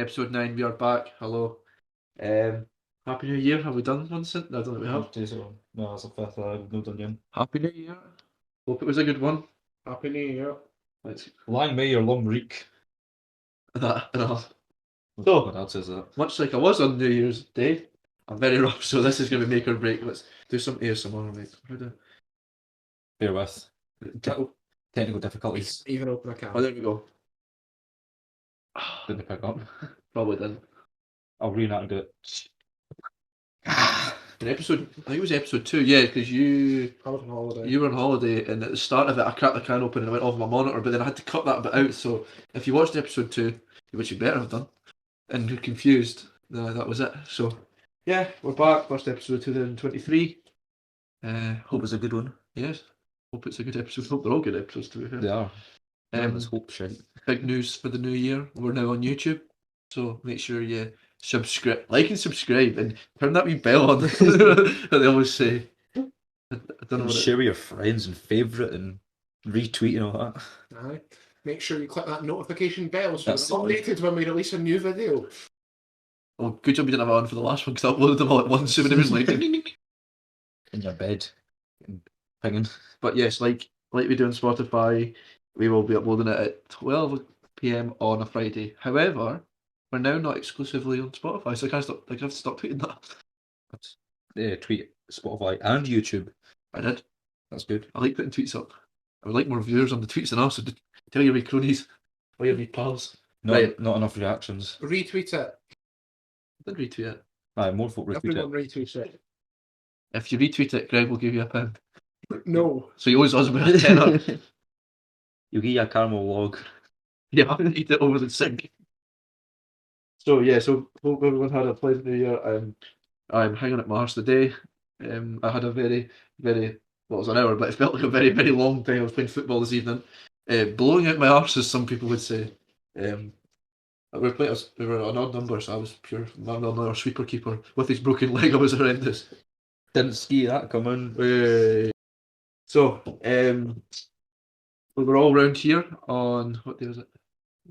Episode 9, we are back. Hello. Happy New Year. Have we done one since? I don't think we have. No, it's the fifth. We've not done yet. Happy New Year. Hope it was a good one. Happy New Year. Lang may your long reek. That enough. So, my dad says that. Much like I was on New Year's Day, I'm very rough, so this is going to be make or break. Let's do some ASMR, mate. How do Bear with. Technical difficulties. Even open a Oh, can. there we go. Didn't pick up. Probably didn't. I'll reenact and do it. In episode, I think it was episode 2, yeah, because you I was on holiday. were on holiday, and at the start of it, I cracked the can open and it went off my monitor, but then I had to cut that bit out. So if you watched episode 2, which you better have done, and you're confused, that was it. So yeah, we're back. First episode of 2023. Hope it's a good one. Yes, hope it's a good episode. Hope they're all good episodes, to be fair. They are. Let's hope shit. Big news for the new year. We're now on YouTube, so make sure you like and subscribe, and turn that wee bell on. That they always say. I don't know what Share with your friends and favourite and retweet and all that. Aye. Make sure you click that notification bell so That's it's updated when we release a new video. Oh, good job we didn't have it on for the last one, because I uploaded them all at once, so it was like ding, ding, ding, ding. In your bed. Pinging. But yes, like we do on Spotify, we will be uploading it at 12 PM on a Friday. However, we're now not exclusively on Spotify, so I have to stop tweeting that. Tweet Spotify and YouTube. I did. That's good. I like putting tweets up. I would like more viewers on the tweets than us, so tell your wee cronies, or your wee pals. Not enough reactions. Retweet it. I did retweet it. Aye, more folk retweet Everyone it. retweets it. If you retweet it, Greg will give you £1. No. So he always does about a tenner. You'll get your caramel log. Yeah, eat it over the sink. So yeah, so hope everyone had a pleasant New Year. I'm hanging at my arse today. I had a very, well, it was an hour, but it felt like a very, very long time. I was playing football this evening. Blowing out my arse, as some people would say. We were an odd number, so I was pure another sweeper keeper with his broken leg. I was horrendous. Didn't see that coming. So, we were all round here on, what day was it?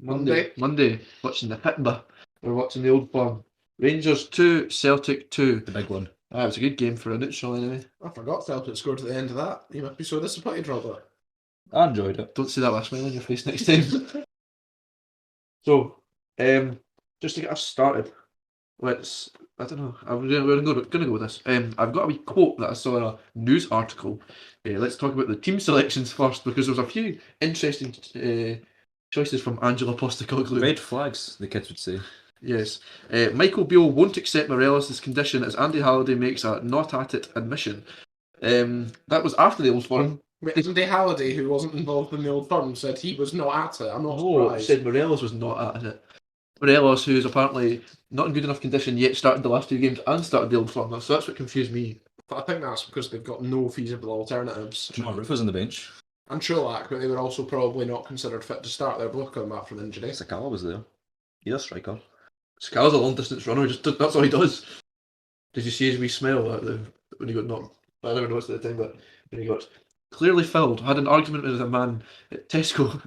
Monday, watching the Pittenba. We're watching the Old Firm. Rangers 2, Celtic 2. The big one. It was a good game for a neutral anyway. I forgot Celtic scored at the end of that. You must be so disappointed, Robert. I enjoyed it. Don't say that with a smile on your face next time. So, just to get us started, I don't know, we're going to go with this. I've got a wee quote that I saw in a news article. Let's talk about the team selections first, because there was a few interesting choices from Angela Postecoglou. Red flags, the kids would say. Yes. Michael Beale won't accept Morelos' condition as Andy Halliday makes a not at it admission. That was after the Old Firm. Wait, Andy Halliday, who wasn't involved in the Old Firm, said he was not at it. I'm not No, surprised. said Morelos was not at it. Morelos, who is apparently not in good enough condition yet, started the last 2 games and started the Old Firm. So that's what confused me. But I think that's because they've got no feasible alternatives. John Rufus on the bench. And Cholak, but they were also probably not considered fit to start. They're both coming back from injury. Sakala was there. He's a striker. Scala's a long distance runner, that's all he does. Did you see his wee smile when he got knocked? I never noticed at the time, but when he got clearly fouled. I had an argument with a man at Tesco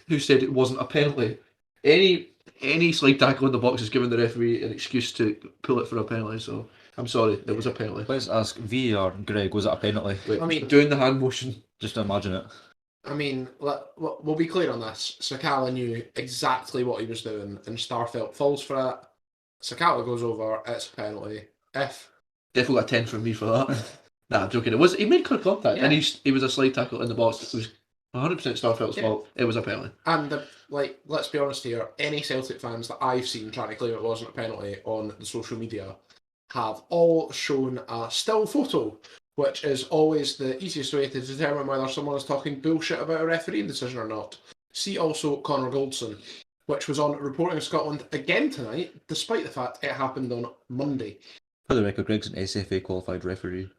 who said it wasn't a penalty. Any slide tackle in the box is giving the referee an excuse to pull it for a penalty, so I'm sorry, it was a penalty. Let's ask VAR, Greg, was it a penalty? Wait, I mean, doing the hand motion. Just imagine it. I mean, we'll be clear on this. Sakala knew exactly what he was doing, and Starfelt falls for it. Sakala goes over, it's a penalty. Definitely got a 10 from me for that. Nah, I'm joking. He made clear contact, and he was a slide tackle in the box. It was 100% Starfelt's fault. It was a penalty. And let's be honest here, any Celtic fans that I've seen trying to claim it wasn't a penalty on the social media have all shown a still photo, which is always the easiest way to determine whether someone is talking bullshit about a refereeing decision or not. See also Connor Goldson, which was on Reporting Scotland again tonight, despite the fact it happened on Monday. For the record, Greg's an SFA qualified referee,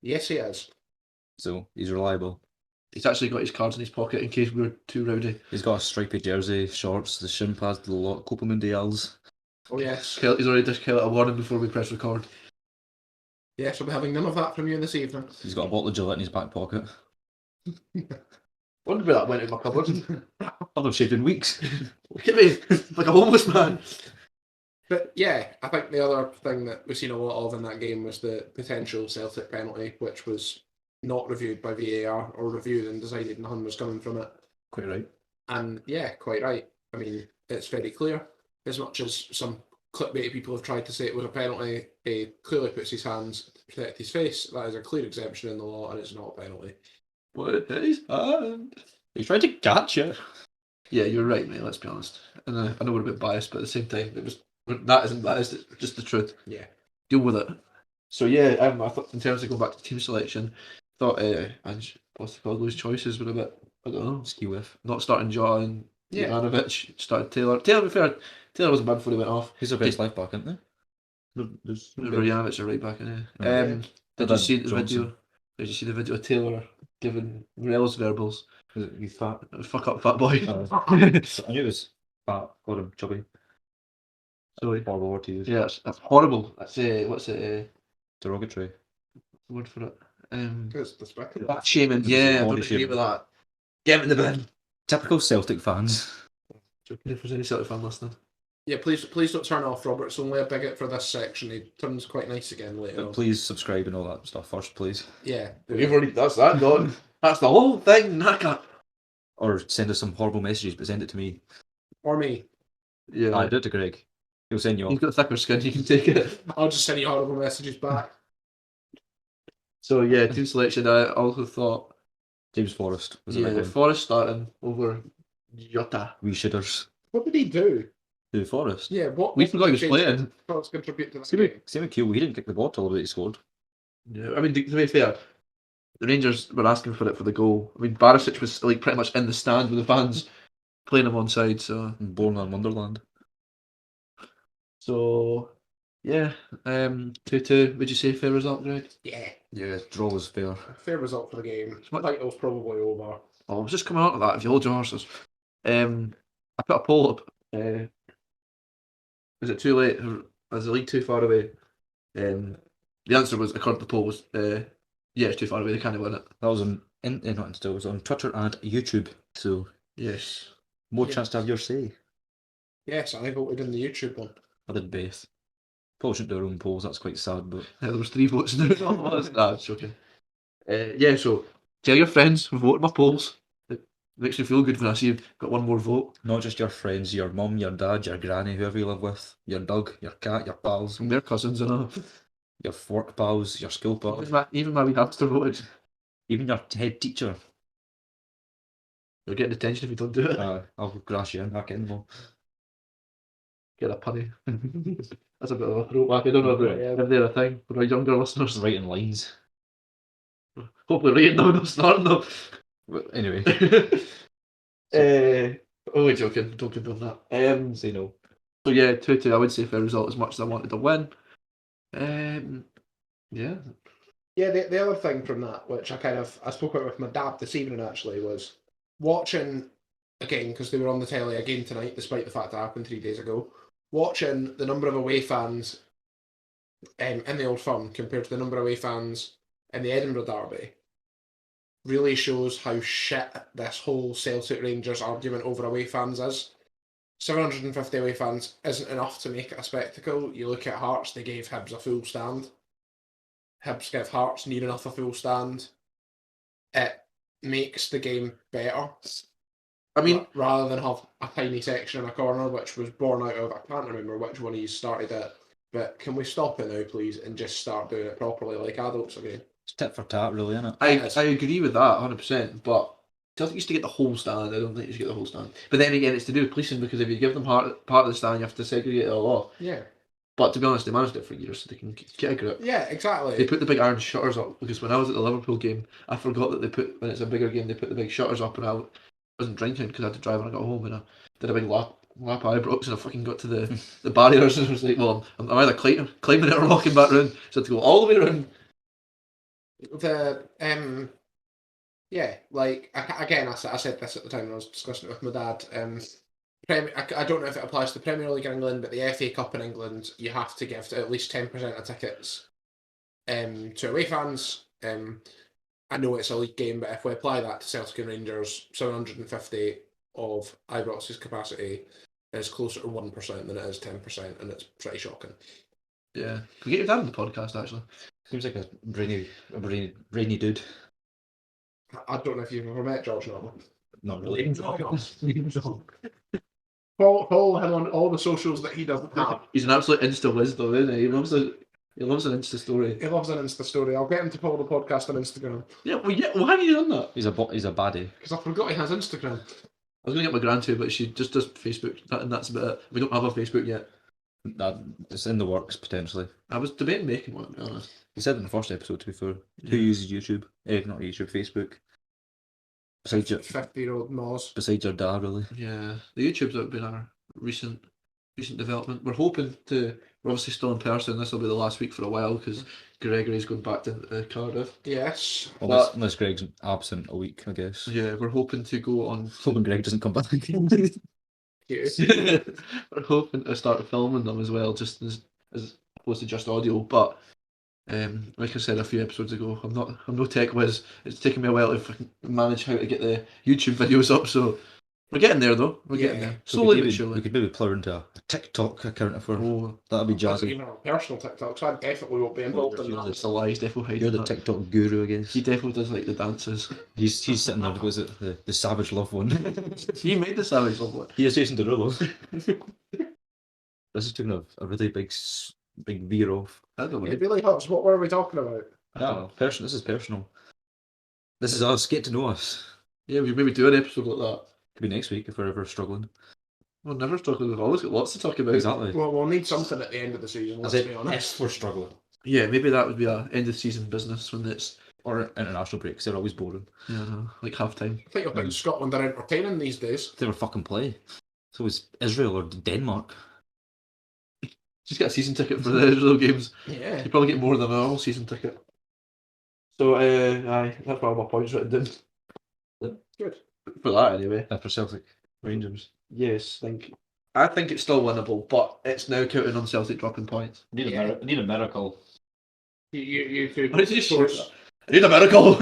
Yes, he is. so he's reliable. He's actually got his cards in his pocket in case we were too rowdy. He's got a stripy jersey, shorts, the shin pads, the lot, Copa Mundials. Oh, yes. He's already just Kyle a warning before we press record. Yes, we'll be having none of that from you this evening. He's got a bottle of Gillette in his back pocket. Wonder where that went in my cupboard. I've not shaved in weeks. Look at me, like a homeless man. But yeah, I think the other thing that we've seen a lot of in that game was the potential Celtic penalty, which was not reviewed by VAR or reviewed and decided none was coming from it. Quite right. And yeah, quite right. I mean, it's very clear. As much as some clickbaity people have tried to say it was a penalty, he clearly puts his hands to protect his face. That is a clear exemption in the law, and it's not a penalty. What his hand? He's trying to catch it. Yeah, you're right, mate. Let's be honest. And I know we're a bit biased, but at the same time, that isn't biased. It's just the truth. Yeah. Deal with it. So yeah, I thought in terms of going back to team selection, thought Ange Postecoglou's choices were a bit, I don't know, Ski whiff. not starting Jaw and Yeah. Ivanovic, started Taylor. Taylor, to be fair, Taylor wasn't bad before he went off. He's their best left back, isn't he? There's Ivanovic are right back in it. Yeah. Did you see the Johnson. video? Did you see the video of Taylor giving Morelos verbals? Is it you fat? Fuck up, fat boy. I knew it was fat. Got him chubby. Sorry. Horrible word to use. Yeah, that's horrible. That's what's it? Derogatory. Word for it. It's despicable. Fat shaming. It's Yeah, I body don't agree shaming. with that. Get him in the bin. Typical Celtic fans. Joking if there's any Celtic fan listening. Yeah, please don't turn off. Robert's only a bigot for this section. He turns quite nice again later But on. please subscribe and all that stuff first, please. Yeah. You've already that's that done. That's the whole thing, Naka. Or send us some horrible messages, but send it to me. Or me. Yeah. I do it to Greg. He'll send you You've off. got thicker skin, you can take it. I'll just send you horrible messages back. So yeah, team selection I also thought James Forrest was a big one. Forest starting over Jota. Wee shitters. What did he do? Who, Forrest? Yeah, what? We forgot he was playing. Let's contribute to the Same game. with, same with Kew. He didn't kick the ball till about he scored. Yeah, I mean to be fair, the Rangers were asking for it for the goal. I mean Barisic was like pretty much in the stand with the fans playing him on side, so Born on Wonderland. yeah, 2-2. Would you say fair result, Greg? Yeah. Yeah, draw was fair. Fair result for the game. much- Title's probably over. Oh, I was just coming out of that. If you hold your horses, I put a poll up. Is it too late? Is the league too far away? The answer was, according to the poll, was yeah, it's too far away. They can't win it. That was on not Insta, it was on Twitter and YouTube. So Yes. more Yes. chance to have your say. Yes, I voted in the YouTube one. I did both. Probably shouldn't do our own polls, that's quite sad, but There was 3 votes now. Nah, it's joking. Yeah, so tell your friends who voted my polls. It makes me feel good when I see you've got one more vote. not just your friends, your mum, your dad, your granny, whoever you live with, your dog, your cat, your pals, From their cousins and all. your work pals, your school pals, Even my wee hamster voted. even your head teacher. You'll get detention if you don't do it. I'll grass you in, I'll get in more. Get a punny. That's a bit of a throwback. I don't know if they're a thing for our younger listeners. Writing lines. Hopefully reading them, not starting them. But anyway, Only joking, don't condone that. say no. So yeah, 2-2, I would say fair result as much as I wanted to win. Yeah. Yeah, the other thing from that, which I spoke about with my dad this evening actually, was watching again, because they were on the telly again tonight, despite the fact that happened 3 days ago, watching the number of away fans in the Old Firm compared to the number of away fans in the Edinburgh Derby really shows how shit this whole Celtic Rangers argument over away fans is. 750 away fans isn't enough to make it a spectacle. You look at Hearts, they gave Hibs a full stand. Hibs gave Hearts near enough a full stand. It makes the game better. I mean, rather than have a tiny section in a corner, which was born out of, I can't remember which one of you started it, but can we stop it now, please, and just start doing it properly like adults again? It's tit for tat, really, isn't it? I agree with that 100%, but Celtic used to get the whole stand. I don't think you should get the whole stand. But then again, it's to do with policing, because if you give them part of the stand, you have to segregate it all off. Yeah. But to be honest, they managed it for years, so they can get a grip. Yeah, exactly. They put the big iron shutters up, because when I was at the Liverpool game, I forgot that when it's a bigger game, they put the big shutters up, and I wasn't drinking because I had to drive when I got home, and I did a big lap Ibrox, and I fucking got to the barriers, and I was like, well, I'm either climbing it or walking back round, so I had to go all the way around. Yeah, like again, I said this at the time when I was discussing it with my dad. I don't know if it applies to the Premier League in England, but the FA Cup in England, you have to give at least 10% of tickets to away fans. I know it's a league game, but if we apply that to Celtic and Rangers, 750 of Ibrox's capacity, is closer to 1% than it is 10%, and it's pretty shocking. Yeah. Can we get your dad on the podcast, actually? Seems like a brainy dude. I don't know if you've ever met George Norman. Not really. Follow him on all the socials that he doesn't have. He's an absolute Insta whiz, though, isn't he? He loves an Insta story. He loves an Insta story. I'll get him to follow the podcast on Instagram. Yeah, why have you done that? He's a baddie. Because I forgot he has Instagram. I was going to get my gran to, but she just does Facebook, and that's about it. We don't have a Facebook yet. It's in the works, potentially. I was debating making one, to be honest. He said in the first episode, to be fair. Yeah. Who uses YouTube? Not YouTube, Facebook. Besides your 50-year-old Moz. Besides your dad, really. Yeah, the YouTube's have been our recent development. We're obviously still in person. This will be the last week for a while because Gregory's going back to Cardiff. Yes. Unless Greg's absent a week, I guess. Yeah, we're hoping to go on. Hoping Greg doesn't come back. Yeah. We're hoping to start filming them as well, just as opposed to just audio. But like I said a few episodes ago, I'm no tech whiz. It's taken me a while to fucking manage how to get the YouTube videos up. So we're getting there, though. We're getting there. Slowly but surely. We could maybe plough into a TikTok account if we're. Oh, That'd be That's jazzy. even our personal TikTok, so I definitely won't be involved in that. it's the lies, definitely. You're the TikTok guru, I guess. He definitely does like the dances. He's sitting there. Was it the Savage Love one? He made the Savage Love one. He is Jason Derulo. This is taking a really big veer off. I don't know. It really helps. What were we talking about? I don't know. This is personal. This is us. Get to know us. Yeah, we maybe do an episode like that. Could be next week if we're ever struggling. We're never struggling. We've always got lots to talk about. Exactly. Well, we'll need something at the end of the season, let's be honest. If we're struggling. Yeah, maybe that would be a end of season business when it's Or international breaks. They're always boring. like half time. I think you'll think Scotland are entertaining these days. They were fucking play. So it's Israel or Denmark. Just get a season ticket for the Israel games. Yeah. You probably get more than a normal season ticket. So, aye, that's why my points written down. Good. For that, anyway. For Celtic Rangers. Yes, I think it's still winnable, but it's now counting on Celtic dropping points. Need a miracle. You two, What did you of course, say? I need a miracle!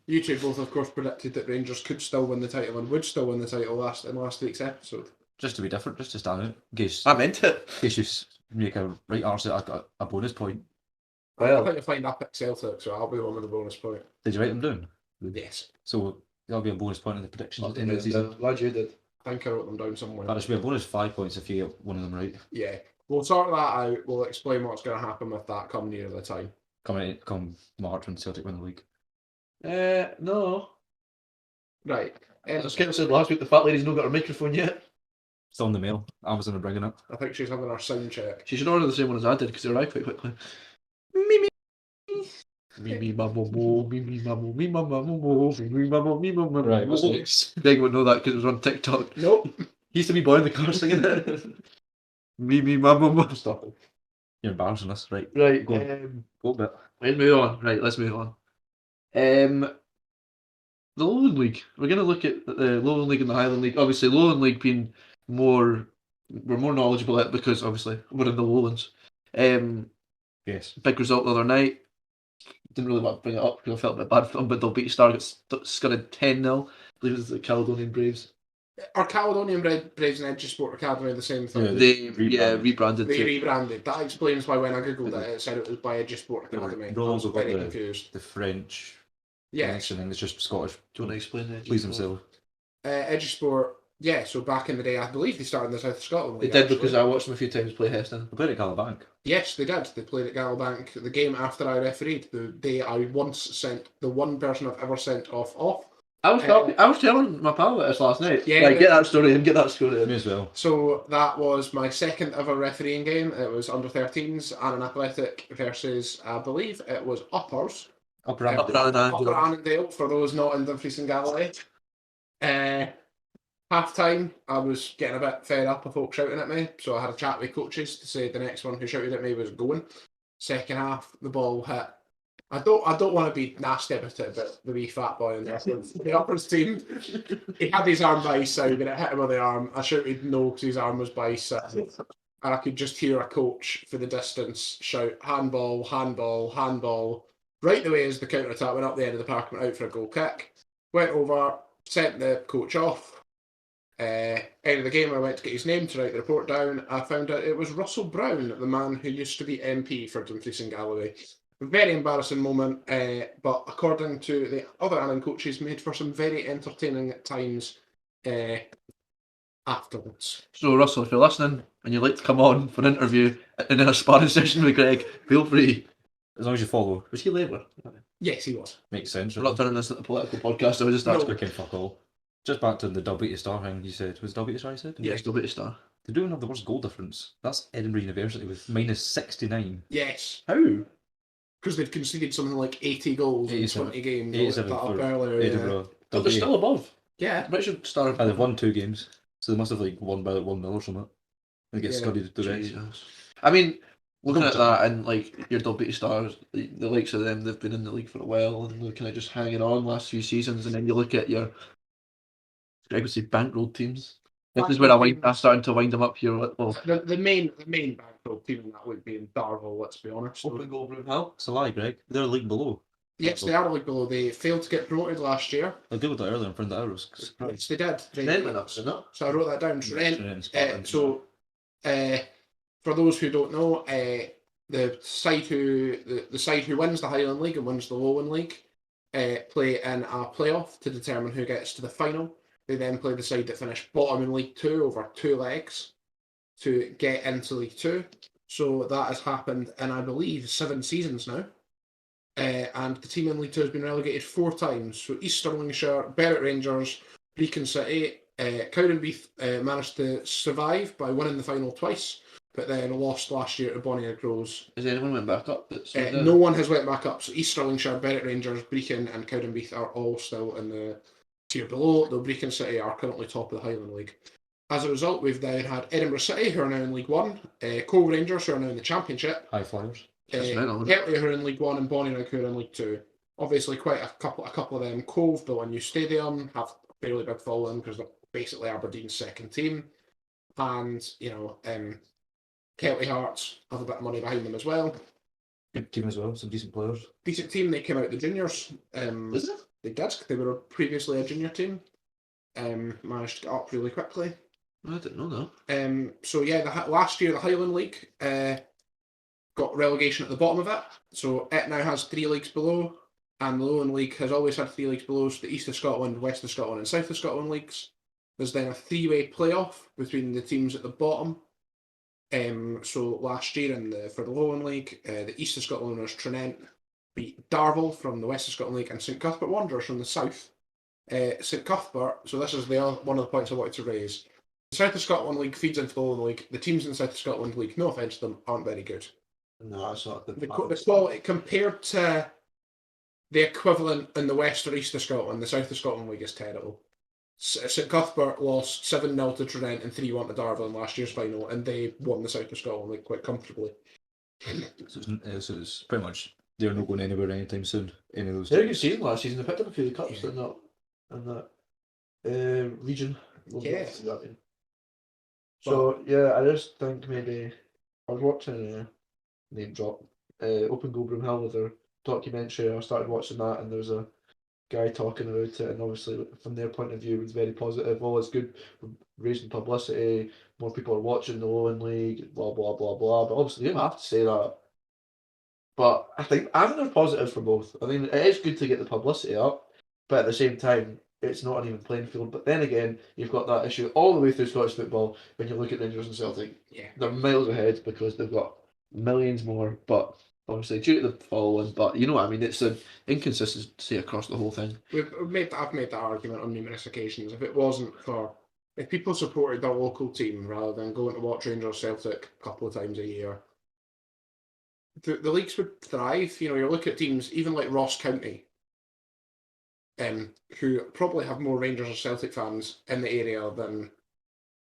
you two both, of course, predicted that Rangers could still win the title and would still win the title in last week's episode. Just to be different, just to stand out. In case I meant it. you make a right arse that I got a bonus point. I Well, think you'll find I picked Celtic, so I'll be one with a bonus point. Did you write them down? Yes. So that'll be a bonus point in the predictions at the end of the season. glad you did. I think I wrote them down somewhere. But it should be a bonus 5 points if you get one of them right. Yeah. We'll sort that out. We'll explain what's going to happen with that come near the time. Come March when Celtic win the league. No. Right. As Kate said last week, the fat lady's not got her microphone yet. Still in the mail. Amazon are bringing it. I think she's having her sound check. She should order the same one as I did because they arrived quite quickly. Me, mamo, me, mamo, me, mamo, me, mamo, me, mamo. Right, what's next? Greg would know that because it was on TikTok. Nope. He used to be boy in the car singing it. Me, mamo. Stop it. You're embarrassing us. Right. Right, Go on. Go a bit. let's move on. Right, let's move on. The Lowland League. We're going to look at the Lowland League and the Highland League. Obviously, Lowland League being we're more knowledgeable at because obviously we're in the Lowlands. Yes. Big result the other night. Didn't really want to bring it up because I felt a bit bad for them, but they'll beat Scarlet 10-0. I believe it was the Caledonian Braves. Are Caledonian Braves and Edgesport Academy the same thing? Yeah, They rebranded. They to rebranded. That explains why when I googled it said it was by Edgesport Academy. I was very confused. The French. Yes. And it's just Scottish. Do you want to explain that? Please themselves. Edgesport, yeah, so back in the day, I believe they started in the South of Scotland. They did because I watched them a few times play Heston. They played at Calabank. Yes, they did. They played at Gallowbank. The game after I refereed, the day I once sent the one person I've ever sent off. I was telling my pal about this last night. Yeah, like, get that story in, get that story in. Me as well. So that was my second ever refereeing game. It was under 13s and an athletic versus, I believe it was Uppers. Upper Annandale, for those not in Dumfries and Galloway. Half time, I was getting a bit fed up of folk shouting at me, so I had a chat with coaches to say the next one who shouted at me was going. Second half, the ball hit. I don't want to be nasty about it, but the wee fat boy in the uppers team, he had his arm by his side and it hit him on the arm. I shouted no because his arm was by his side. And I could just hear a coach for the distance shout, handball, handball, handball. Right the way as the counter-attack went up the end of the park and went out for a goal kick. Went over, sent the coach off. End of the game, I went to get his name to write the report down. I found out it was Russell Brown, the man who used to be MP for Dumfries and Galloway. A very embarrassing moment, but according to the other Allen coaches, made for some very entertaining times afterwards. So, Russell, if you're listening and you'd like to come on for an interview in a sparring session with Greg, feel free. As long as you follow. Was he Labour? Yes, he was. Makes sense. We're not turning this into a political podcast, I was just No. asking. Quick and fuck all. Just back to the W star thing you said. Was W star you said? Yeah, still bit of star. They don't have the worst goal difference. That's Edinburgh University with minus 69. Yes, How? because they've conceded something like 80 goals in 87 20 games. I 87 looked that up for earlier. Yeah. Edinburgh. But they're still above. Yeah. Richard Star. They've won 2 games. So they must have like won by like 1-0 or something. They get Yeah. studied the rest. Jesus. I mean, looking at Don't- that and like your WT Stars, the likes of them, they've been in the league for a while and they're kind of just hanging on last few seasons. And then you look at your, I would say, bankroll teams. This is where I'm starting to wind them up here. Well, The main bankroll team in that would be in Darvel, let's be honest. open goal, Broomhill. It's a lie, Greg. They're a league below. Yes, they are a league below. They failed to get promoted last year. I dealt with that earlier in front of the arrows. Yes, they did. Then went up, isn't it? So I wrote that down. For those who don't know, the side who wins the Highland League and wins the Lowland League play in a playoff to determine who gets to the final. They then play the side that finished bottom in League 2 over 2 legs to get into League 2. So that has happened in, I believe, 7 seasons now. And the team in League 2 has been relegated 4 times. So East Stirlingshire, Berwick Rangers, Brecon City, Cowdenbeath managed to survive by winning the final twice, but then lost last year to Bonnie Crows. Has anyone went back up? No one has went back up. So East Stirlingshire, Berwick Rangers, Brecon and Cowdenbeath are all still in the tier below, though Brecon City are currently top of the Highland League. As a result, we've then had Edinburgh City, who are now in League 1, Cove Rangers, who are now in the Championship, High flyers. Ketley, who are in League 1, and Bonnyrigg, who are in League 2. Obviously, quite a couple of them. Cove built a new stadium, have a fairly big following because they're basically Aberdeen's second team. And, Kelty Hearts have a bit of money behind them as well. Good team as well. Some decent players. Decent team. They came out the juniors. Is it? They did. They were previously a junior team. Managed to get up really quickly. I didn't know that. So yeah, last year the Highland League got relegation at the bottom of it. So it now has 3 leagues below, and the Lowland League has always had 3 leagues below. So the East of Scotland, West of Scotland, and South of Scotland leagues. There's then a 3-way playoff between the teams at the bottom. So last year for the Lowland League, the East of Scotland winners Trinent beat Darvel from the West of Scotland League and St Cuthbert Wanderers from the South. St Cuthbert, so this is one of the points I wanted to raise. The South of Scotland League feeds into the Lowland League. The teams in the South of Scotland League, no offence to them, aren't very good. No, that's not good. The quality compared to the equivalent in the West or East of Scotland, the South of Scotland League is terrible. St Cuthbert lost 7-0 to Trinent and 3-1 to Darvel in last year's final, and they won the South of Scotland League quite comfortably. So it's pretty much they're not going anywhere anytime soon. Any of those. Very good season last season. They picked up a few cups in that region. Yeah. So yeah, I just think maybe I was watching name drop Open Goal Broomhill with their documentary. I started watching that, and there's a guy talking about it, and obviously from their point of view, it's very positive. Oh, it's good, raising publicity. More people are watching the Lowland League. Blah blah blah blah. But obviously, you don't have to say that. But I think there's positives for both. I mean, it is good to get the publicity up, but at the same time, it's not an even playing field. But then again, you've got that issue all the way through Scottish football when you look at Rangers and Celtic. Yeah. They're miles ahead because they've got millions more, but obviously due to the following. But you know what I mean? It's an inconsistency across the whole thing. I've made that argument on numerous occasions. If people supported their local team rather than going to watch Rangers Celtic a couple of times a year, the leagues would thrive. You know, you're looking at teams even like Ross County, who probably have more Rangers or Celtic fans in the area than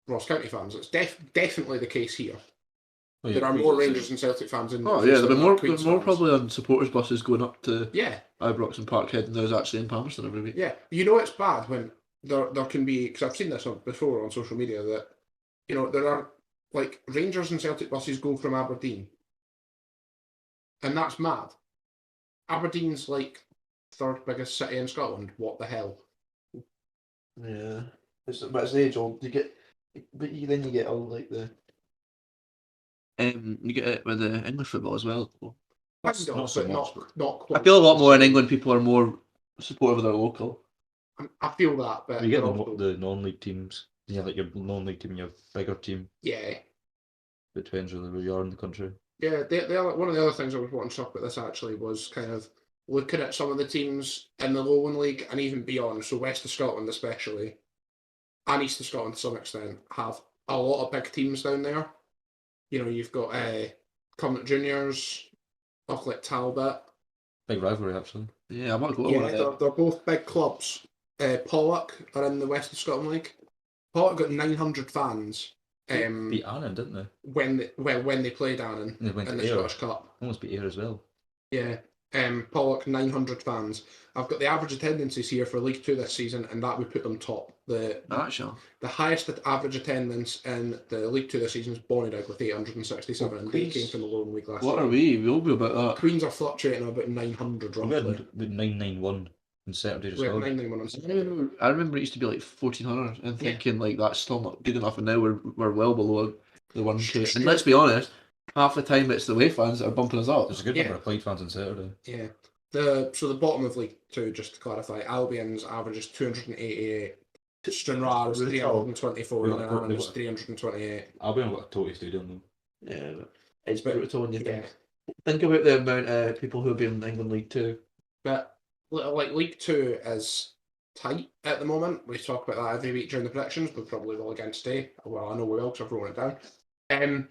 Ross County fans. It's definitely the case here. Oh, yeah, There are more Rangers and Celtic fans in. Oh yeah, there'll be Queen's more fans. probably on supporters buses going up to Yeah, Ibrox and Parkhead than there's actually in Palmerston every week. yeah. You know it's bad when there can be, because I've seen this before on social media, that there are like Rangers and Celtic buses go from Aberdeen, and that's mad. Aberdeen's like 3rd biggest city in Scotland. What the hell? Yeah. but it's age old. Then you get all like the you get it with the English football as well. Kind of, not so but much, not I quite. feel a lot more in England. People are more supportive of their local. I feel that, but You get they're also- the non-league teams. You have like your non-league team and your bigger team. yeah. It depends really where you are in the country. Yeah, one of the other things I was wanting to talk about this actually was kind of looking at some of the teams in the Lowland League and even beyond, so West of Scotland especially, and East of Scotland to some extent, have a lot of big teams down there. You know, you've got Connacht Juniors, off like Talbot. Big rivalry actually. Yeah, I might go to Yeah, one of them. they're both big clubs. Pollock are in the West of Scotland League. Pollock got 900 fans. Beat Annan, didn't they? When they played Annan They went in to the Ayr. Scottish Cup. Almost beat Ayr as well. Yeah. Pollock 900 fans. I've got the average attendances here for League Two this season, and that would put them top. The highest average attendance in the League Two this season is Bonnyrigg with 867, and they came from the Lowland League last year. What are we? We'll be about that. Queens are fluctuating about 900 We had roughly. 991 on Saturday as We had well. 991 on Saturday. I remember it used to be like 1400 and thinking like that's still not good enough, and now we're well below the 1K. And let's be honest, half the time it's the away fans that are bumping us up. There's a good number of Clyde fans on Saturday. Yeah. So the bottom of League Two, just to clarify, Albion's average is 288. Stranraer is 324, and Annan is 328. Albion got a total stadium though. Yeah, but it's brutal when you think about the amount of people who have been in England League Two. But like League Two is tight at the moment. We talk about that every week during the predictions. We probably will again today. Well, I know we will because I've written it down.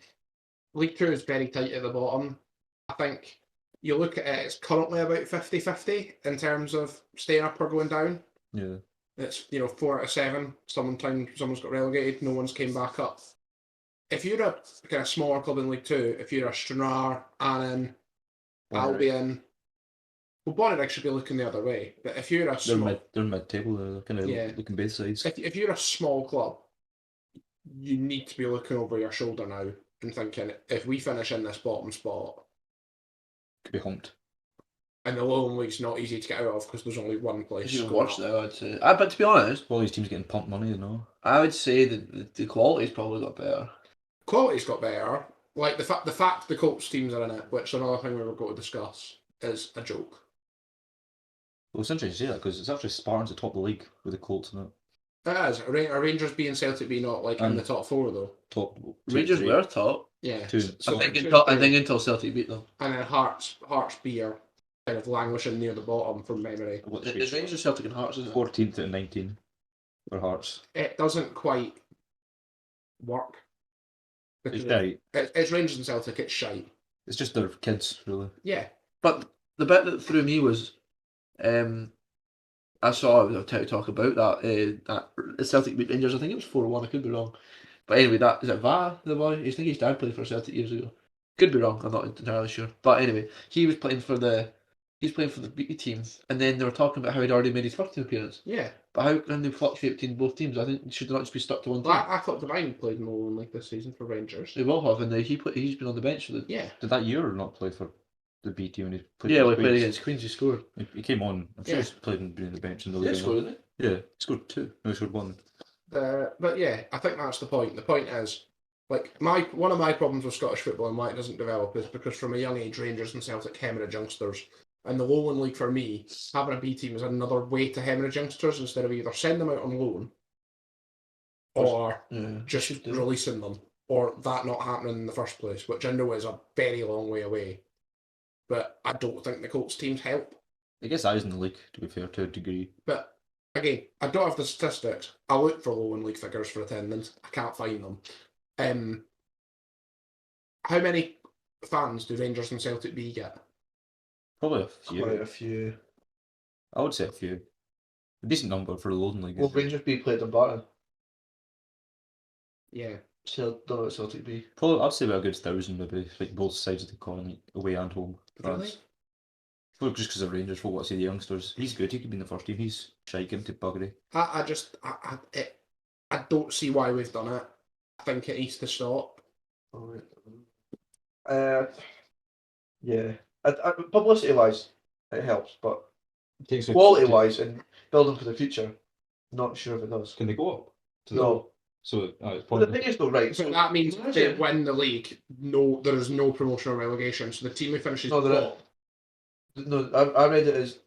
League Two is very tight at the bottom. I think you look at it, it's currently about 50-50 in terms of staying up or going down. Yeah. It's 4 out of 7. Someone's got relegated. No one's came back up. If you're a kind of smaller club in League Two, if you're a Stranraer, Annan, Albion, well, Bonnyrigg should be looking the other way. But if you're a small, they're mid-table. They're kind of looking both sides. if you're a small club, you need to be looking over your shoulder now and thinking, if we finish in this bottom spot, Could be humped. and the Lowland League's not easy to get out of because there's only one place. It's even worse though, I'd say. But to be honest, All these teams getting pumped money, you know. I would say that the quality's probably got better. Quality's got better. Like the fact the Colts teams are in it, which is another thing we were going to discuss, is a joke. Well, it's interesting to say that because it's actually Spartans at top of the league with the Colts in it. It is. Are Rangers B and Celtic B not like in the top 4 though? Top. Rangers were top. Yeah. Two. I think until Celtic beat them. And then Hearts B are kind of languishing near the bottom from memory. It's Rangers, Celtic, and Hearts, isn't it? 14th and 19 for Hearts. It doesn't quite work. It's right. It's Rangers and Celtic. It's shite. It's just their kids, really. Yeah. But the bit that threw me was, I saw a TikTok about that Celtic beat Rangers. I think it was 4-1. I could be wrong. But anyway, is it Va, the boy? I think his dad played for Celtic years ago. Could be wrong. I'm not entirely sure. But anyway, he's playing for the B team, and then they were talking about how he'd already made his first team appearance. Yeah. But how can they fluctuate between both teams? I think should they not just be stuck to one team? Well, I thought Devine played in the Lowland League this season for Rangers. They will have, and he's been on the bench for the. Yeah. Did that year not play for the B team when he played? Yeah, for we the played Queens? against Queens. He scored. He came on. I'm sure he's played and been on the bench in the league. He scored, didn't Yeah, he scored 2. No, he scored 1. But yeah, I think that's the point. The point is, like, one of my problems with Scottish football and why it doesn't develop is because from a young age, Rangers and Celtic hemorrhage youngsters. And the Lowland League, for me, having a B team is another way to hemorrhage youngsters instead of either send them out on loan or just releasing them, or that not happening in the first place, which I know is a very long way away. But I don't think the Colts teams help. I guess I was in the league, to be fair, to a degree. But again, I don't have the statistics. I look for Lowland League figures for attendance. I can't find them. How many fans do Rangers and Celtic B get? Probably a few. Quite a few. I would say a few. A decent number for the Lowland League. Well, Rangers B played in Barton. Yeah. Don't know what Celtic B. Probably, I'd say about a good 1,000 maybe, like both sides of the coin, like away and home. Really? Well, just because of Rangers, folk want to see the youngsters. He's good, he could be in the first team. He's shaking to buggery. I don't see why we've done it. I think it needs to stop. Yeah. Publicity wise, it helps, but Takes quality wise and building for the future, not sure if it does. Can they go up? No. So it's But the pointless. thing is, though, right? So that means if they win the league, no, there is no promotion or relegation. So the team who finishes No, there is. top. No, I read it as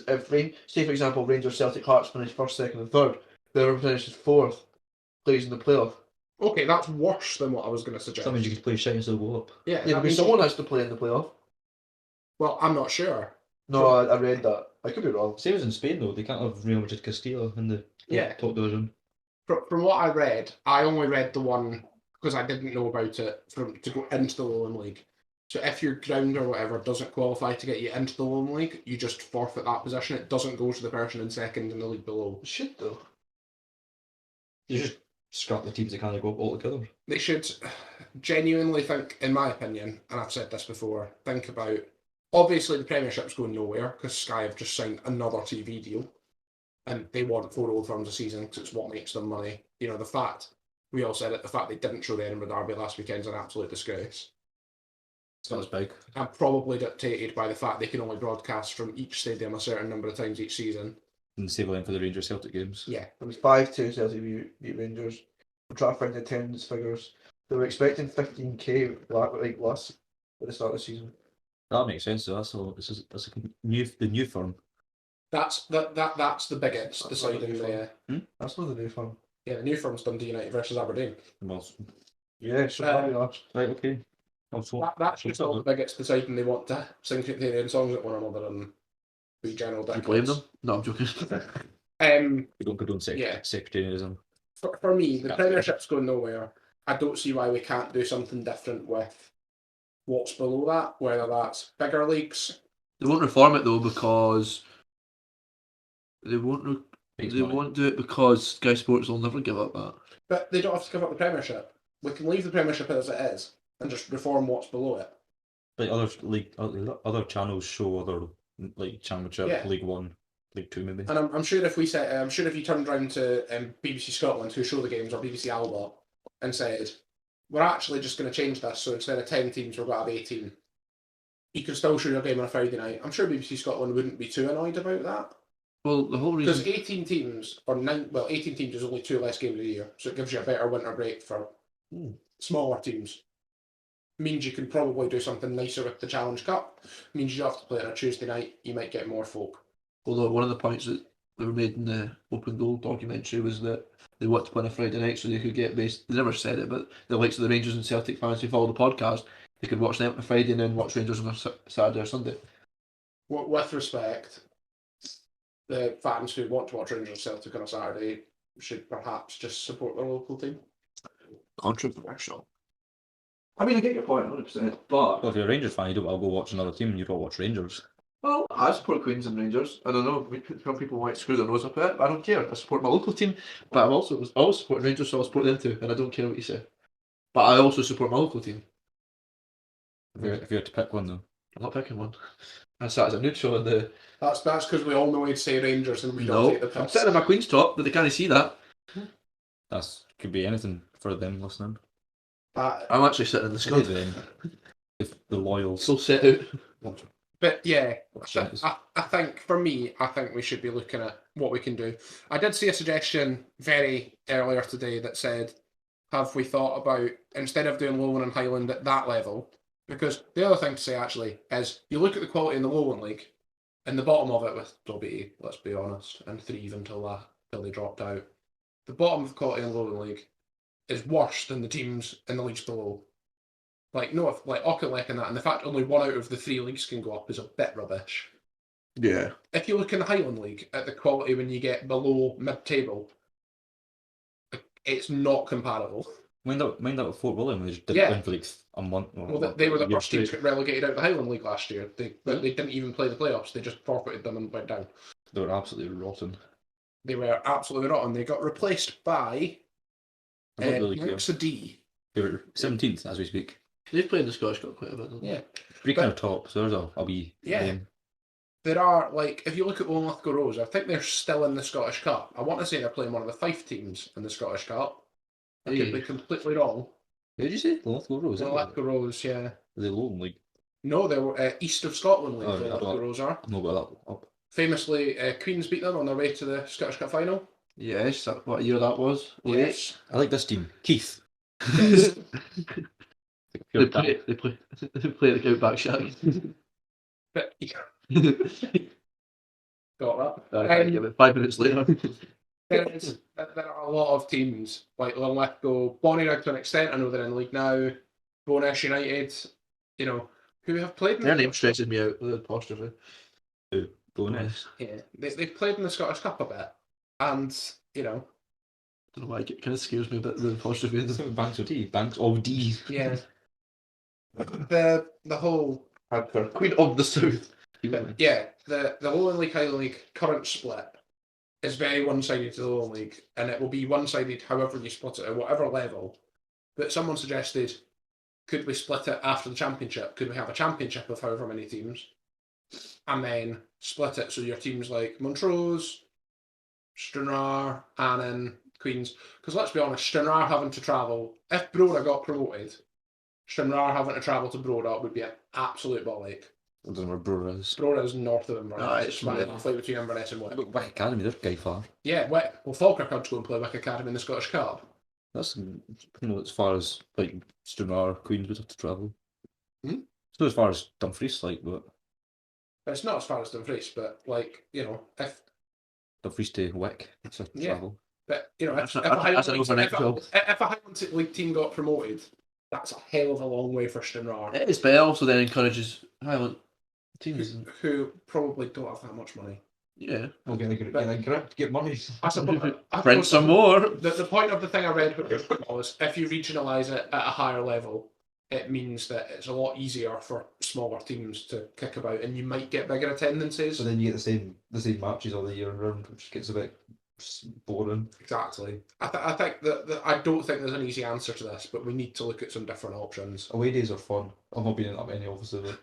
if say for example Rangers, Celtic, Hearts finish first, second, and third, whoever finishes fourth plays in the playoff. Okay, that's worse than what I was going to So suggest. that means you could play shite and still go up. Yeah, Yeah, that because means someone has to play in the playoff. Well, I'm not sure. No, I read that. I could be wrong. Same as in Spain though, they can't have Real Madrid Castilla in the Yeah. top division. From what I read, I only read the one because I didn't know about it to go into the Lowland League. So if your ground or whatever doesn't qualify to get you into the Lowland League, you just forfeit that position. It doesn't go to the person in second in the league below. It should though. You just scrap the teams that can't go up altogether. They should genuinely think, in my opinion, and I've said this before, think about, obviously the Premiership's going nowhere because Sky have just signed another TV deal and they want 4 Old Firms a season because it's what makes them money. You know, the fact, we all said it, the fact they didn't show the Edinburgh Derby last weekend is an absolute disgrace. It's not as big. And probably dictated by the fact they can only broadcast from each stadium a certain number of times each season. And save line for the Rangers Celtic games. Yeah. It was 5-2 Celtic beat Rangers. We'll try to find the attendance figures. They were expecting 15k like last at the start of the season. That makes sense. So that's the new firm. That's the biggest deciding the That's not the new firm. the new firm's Dundee United versus Aberdeen. Well, Yeah, so probably not. right, okay. That's just all the bigots deciding they want to sing sectarian songs at one another and be general Do you dickheads. blame them? No, I'm joking. We don't condone sectarianism. For me, the That's Premiership's going nowhere. I don't see why we can't do something different with what's below that, whether that's bigger leagues. They won't reform it though because they won't. Makes They money. won't do it because Sky Sports will never give up that. But they don't have to give up the Premiership. We can leave the Premiership as it is and just reform what's below it. Like other channels show other like Championship, Yeah. League 1, League 2 maybe. And I'm sure if we said, I'm sure if you turned around to BBC Scotland, who show the games, or BBC Alba, and said, we're actually just going to change this, so instead of 10 teams, we're going to have 18. You can still show your game on a Friday night. I'm sure BBC Scotland wouldn't be too annoyed about that. Well, the whole Because reason 18 teams, or 18 teams is only 2 less games a year, so it gives you a better winter break for smaller teams. Means you can probably do something nicer with the Challenge Cup. Means you have to play it on a Tuesday night, you might get more folk. although one of the points that were made in the Open Goal documentary was that they want to play on a Friday night so they could get based. They never said it, but the likes of the Rangers and Celtic fans who follow the podcast, they could watch them on a Friday and then watch Rangers on a Saturday or Sunday. With respect, the fans who want to watch Rangers Celtic on a Saturday should perhaps just support their local team. Controversial. I mean, I get your point, 100%. But Well, if you're a Rangers fan, you don't want to go watch another team, you don't watch Rangers. well, I support Queens and Rangers. I don't know. Some people might screw their nose up at it, but I don't care. I support my local team, but I always support Rangers, so I'll support them too, and I don't care what you say. But I also support my local team. If you had to pick one though. I'm not picking one. I sat as a neutral in the. That's because we all know he'd say Rangers and we don't No, take the I'm piss. sitting in my Queen's top, but they can't see that. Could be anything for them listening. I'm actually sitting in the Good scud. then. If the loyals. So set out. But yeah, Chances. I think for me, I think we should be looking at what we can do. I did see a suggestion very earlier today that said, have we thought about, instead of doing Lowland and Highland at that level, because the other thing to say actually is, you look at the quality in the Lowland League, and the bottom of it with Dobby, let's be honest, and Threave until they dropped out, the bottom of the quality in the Lowland League is worse than the teams in the leagues below. Like, no, like Auchinleck and that, and the fact only 1 out of the 3 leagues can go up is a bit rubbish. Yeah. If you look in the Highland League at the quality when you get below mid-table, it's not comparable. Mind that with Fort William, they just did Yeah. win for like a month. Well, they were the year first team to straight. get relegated out of the Highland League last year. They didn't even play the playoffs. They just forfeited them and went down. They were absolutely rotten. They were absolutely rotten. They got replaced by I don't really care. Monks of D. They were 17th as we speak. They've played in the Scottish Cup quite a bit, haven't they? Yeah. Breaking But- our top, so there's a wee Yeah. game. There are, like, if you look at Lowland Rose, I think they're still in the Scottish Cup. I want to say they're playing one of the 5 teams in the Scottish Cup. I could be completely wrong. What did you say? Lowland Rose? Lowland Rose, yeah. The Lowland League. No, they were East of Scotland League. Oh, yeah, Lowland Rose are. I've not got that up. Famously, Queens beat them on their way to the Scottish Cup final. Yes, what year that was? Yes. I like this team. Keith. Yes. They play they play like Outback Shack. But got I that. give it 5 minutes later. There are a lot of teams like Linlithgow, Bonnyrigg to an extent. I know they're in the league now. Bowness United, you know, who have played in Their the name stresses me out with the apostrophe. Bonus. Yeah, they've played in the Scottish Cup a bit, and you know, I don't know why it kind of scares me a bit, the apostrophe. in them. Banks of D. Banks of D. yeah, the whole Queen of the South. yeah the Lowland League Highland League current split is very one-sided to the Lowland League, and it will be one-sided however you split it at whatever level. But someone suggested, could we split it after the championship? Could we have a championship of however many teams, and then split it so your teams like Montrose, Stranraer, Annan, Queens. Because let's be honest, Stranraer having to travel, if Brora got promoted, Stranraer having to travel to Brora would be an absolute ball ache. I don't know where Brora is. Brora is north of Inverness. It's It's about really- halfway between Inverness and Wick. Wick Academy, they're quite far. Yeah, Wick. Well, Falkirk had to go and play Wick Academy in the Scottish Cup. That's as far as like Stranraer, Queens would have to travel. Hmm? It's not as far as Dumfries, like, but But it's not as far as Dumfries, but like, you know, if Dumfries to Wick, it's a Yeah. travel. but you know, That's if an a overnight job. Highland League team got promoted, that's a hell of a long way for Stranraer, It is, but it also then encourages Highland teams. who probably don't have that much money. Yeah. We'll get a grip, get money. I suppose, Print some more. The point of the thing I read was if you regionalise it at a higher level, it means that it's a lot easier for smaller teams to kick about, and you might get bigger attendances. So then you get the same matches all the year round, which gets a bit boring. Exactly. I think that I don't think there's an easy answer to this, but we need to look at some different options. Away days are fun. I've not been in that many, obviously, but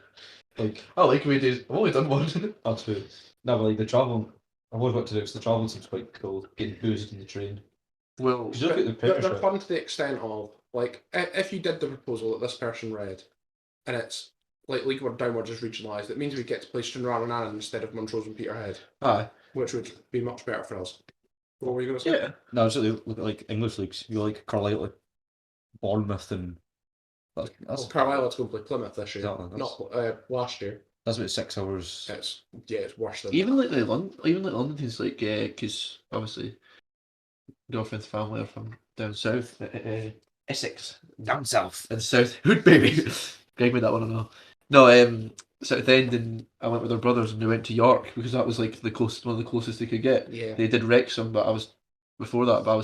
like I like away days. I've only done one. that's who. No, but like the travel, I've always wanted to do because the travel seems quite cool. Getting boozed in the train. Well, Because you look at the They're Premiership. fun to the extent of, like, if you did the proposal that this person read, and it's like leagueward downwards is regionalised, it means we get to play Stranraer and Annan instead of Montrose and Peterhead, aye. which would be much better for us. What were you going to say? Yeah. No, it's really look at like English leagues. You like Carlisle, like Bournemouth, and that's Well, Carlisle had to go and play Plymouth this year, Exactly, not last year. that's about 6 hours. It's worse than Even like London teams, like, because obviously girlfriend's family are from down south, Essex, Down south. and South Hood, baby. Greg made that one, I know. No, South End, and I went with their brothers, and we went to York because that was like one of the closest they could get. Yeah. They did Wrexham, but I was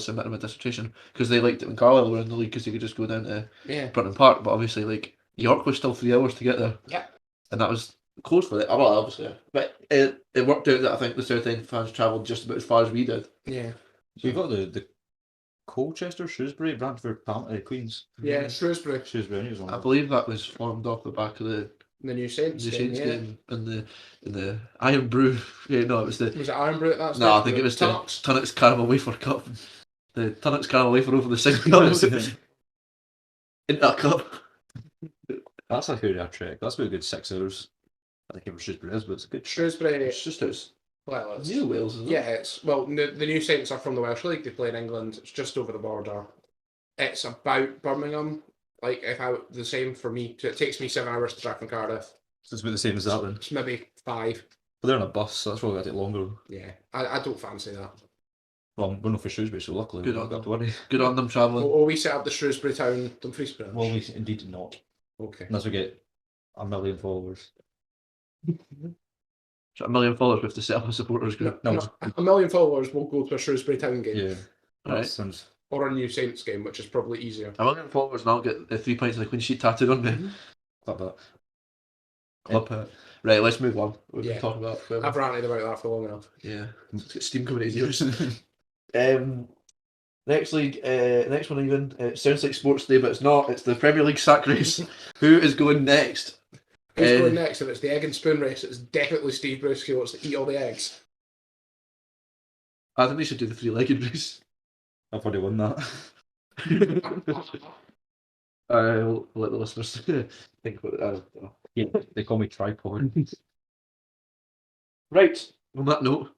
submitting my dissertation because they liked it when Carlisle were in the league because they could just go down to Yeah. Brunton Park. But obviously, like York was still 3 hours to get there. Yeah. And that was close for it. Well, obviously, but it worked out that I think the South End fans travelled just about as far as we did. Yeah. So you've got the Colchester, Shrewsbury, Bradford, Queens. Yeah, Shrewsbury, Shrewsbury, I knew it was one I of them. believe that was formed off the back of the the New Saints game. Saints Yeah. game and the Iron Brew. Yeah, no, it was the. Was it Iron Brew at that stage? No, I think it was the Tunnocks. Tunnock's Caramel Wafer Cup. The Tunnock's Caramel Wafer over the single cup. In that cup. That's a good trek. That's about a good 6 hours. I think it Shrewsbury is, but it's a good. Shrewsbury. It's just it's Well, it's New Wales, isn't it? yeah. It's the New Saints are from the Welsh League. They play in England. It's just over the border. It's about Birmingham. Like the same for me. It takes me 7 hours to drive from Cardiff. So it's about the same as that then. It's maybe 5. But they're on a bus, so that's probably going to take longer. Yeah, I don't fancy that. Well, we're not for Shrewsbury, so luckily we Good don't on have to worry. Good on them travelling. Will we set up the Shrewsbury Town Dumfries branch? Well, we indeed not. Okay. Unless we get 1 million followers. So 1 million followers with the set up a supporters group. No. 1 million followers will go to a Shrewsbury Town game Yeah. That Right. sounds. or a New Saints game, which is probably easier. 1 million followers and I'll get the 3 pints of the Queen sheet tattooed on me. Like that. Club hat. Right, let's move on. We've Yeah. been talking about it. I've ranted about that for long enough. Yeah. Let's get steam coming in yours. Next league, next one even. It sounds like Sports Day, but it's not. It's the Premier League sack race. Who is going next? Who's going next? If it's the egg and spoon race, it's definitely Steve Bruce who wants to eat all the eggs. I think they should do the 3-legged race. I've already won that. I'll let the listeners think about it. I don't know. Yeah, they call me tripod. Right, on that note,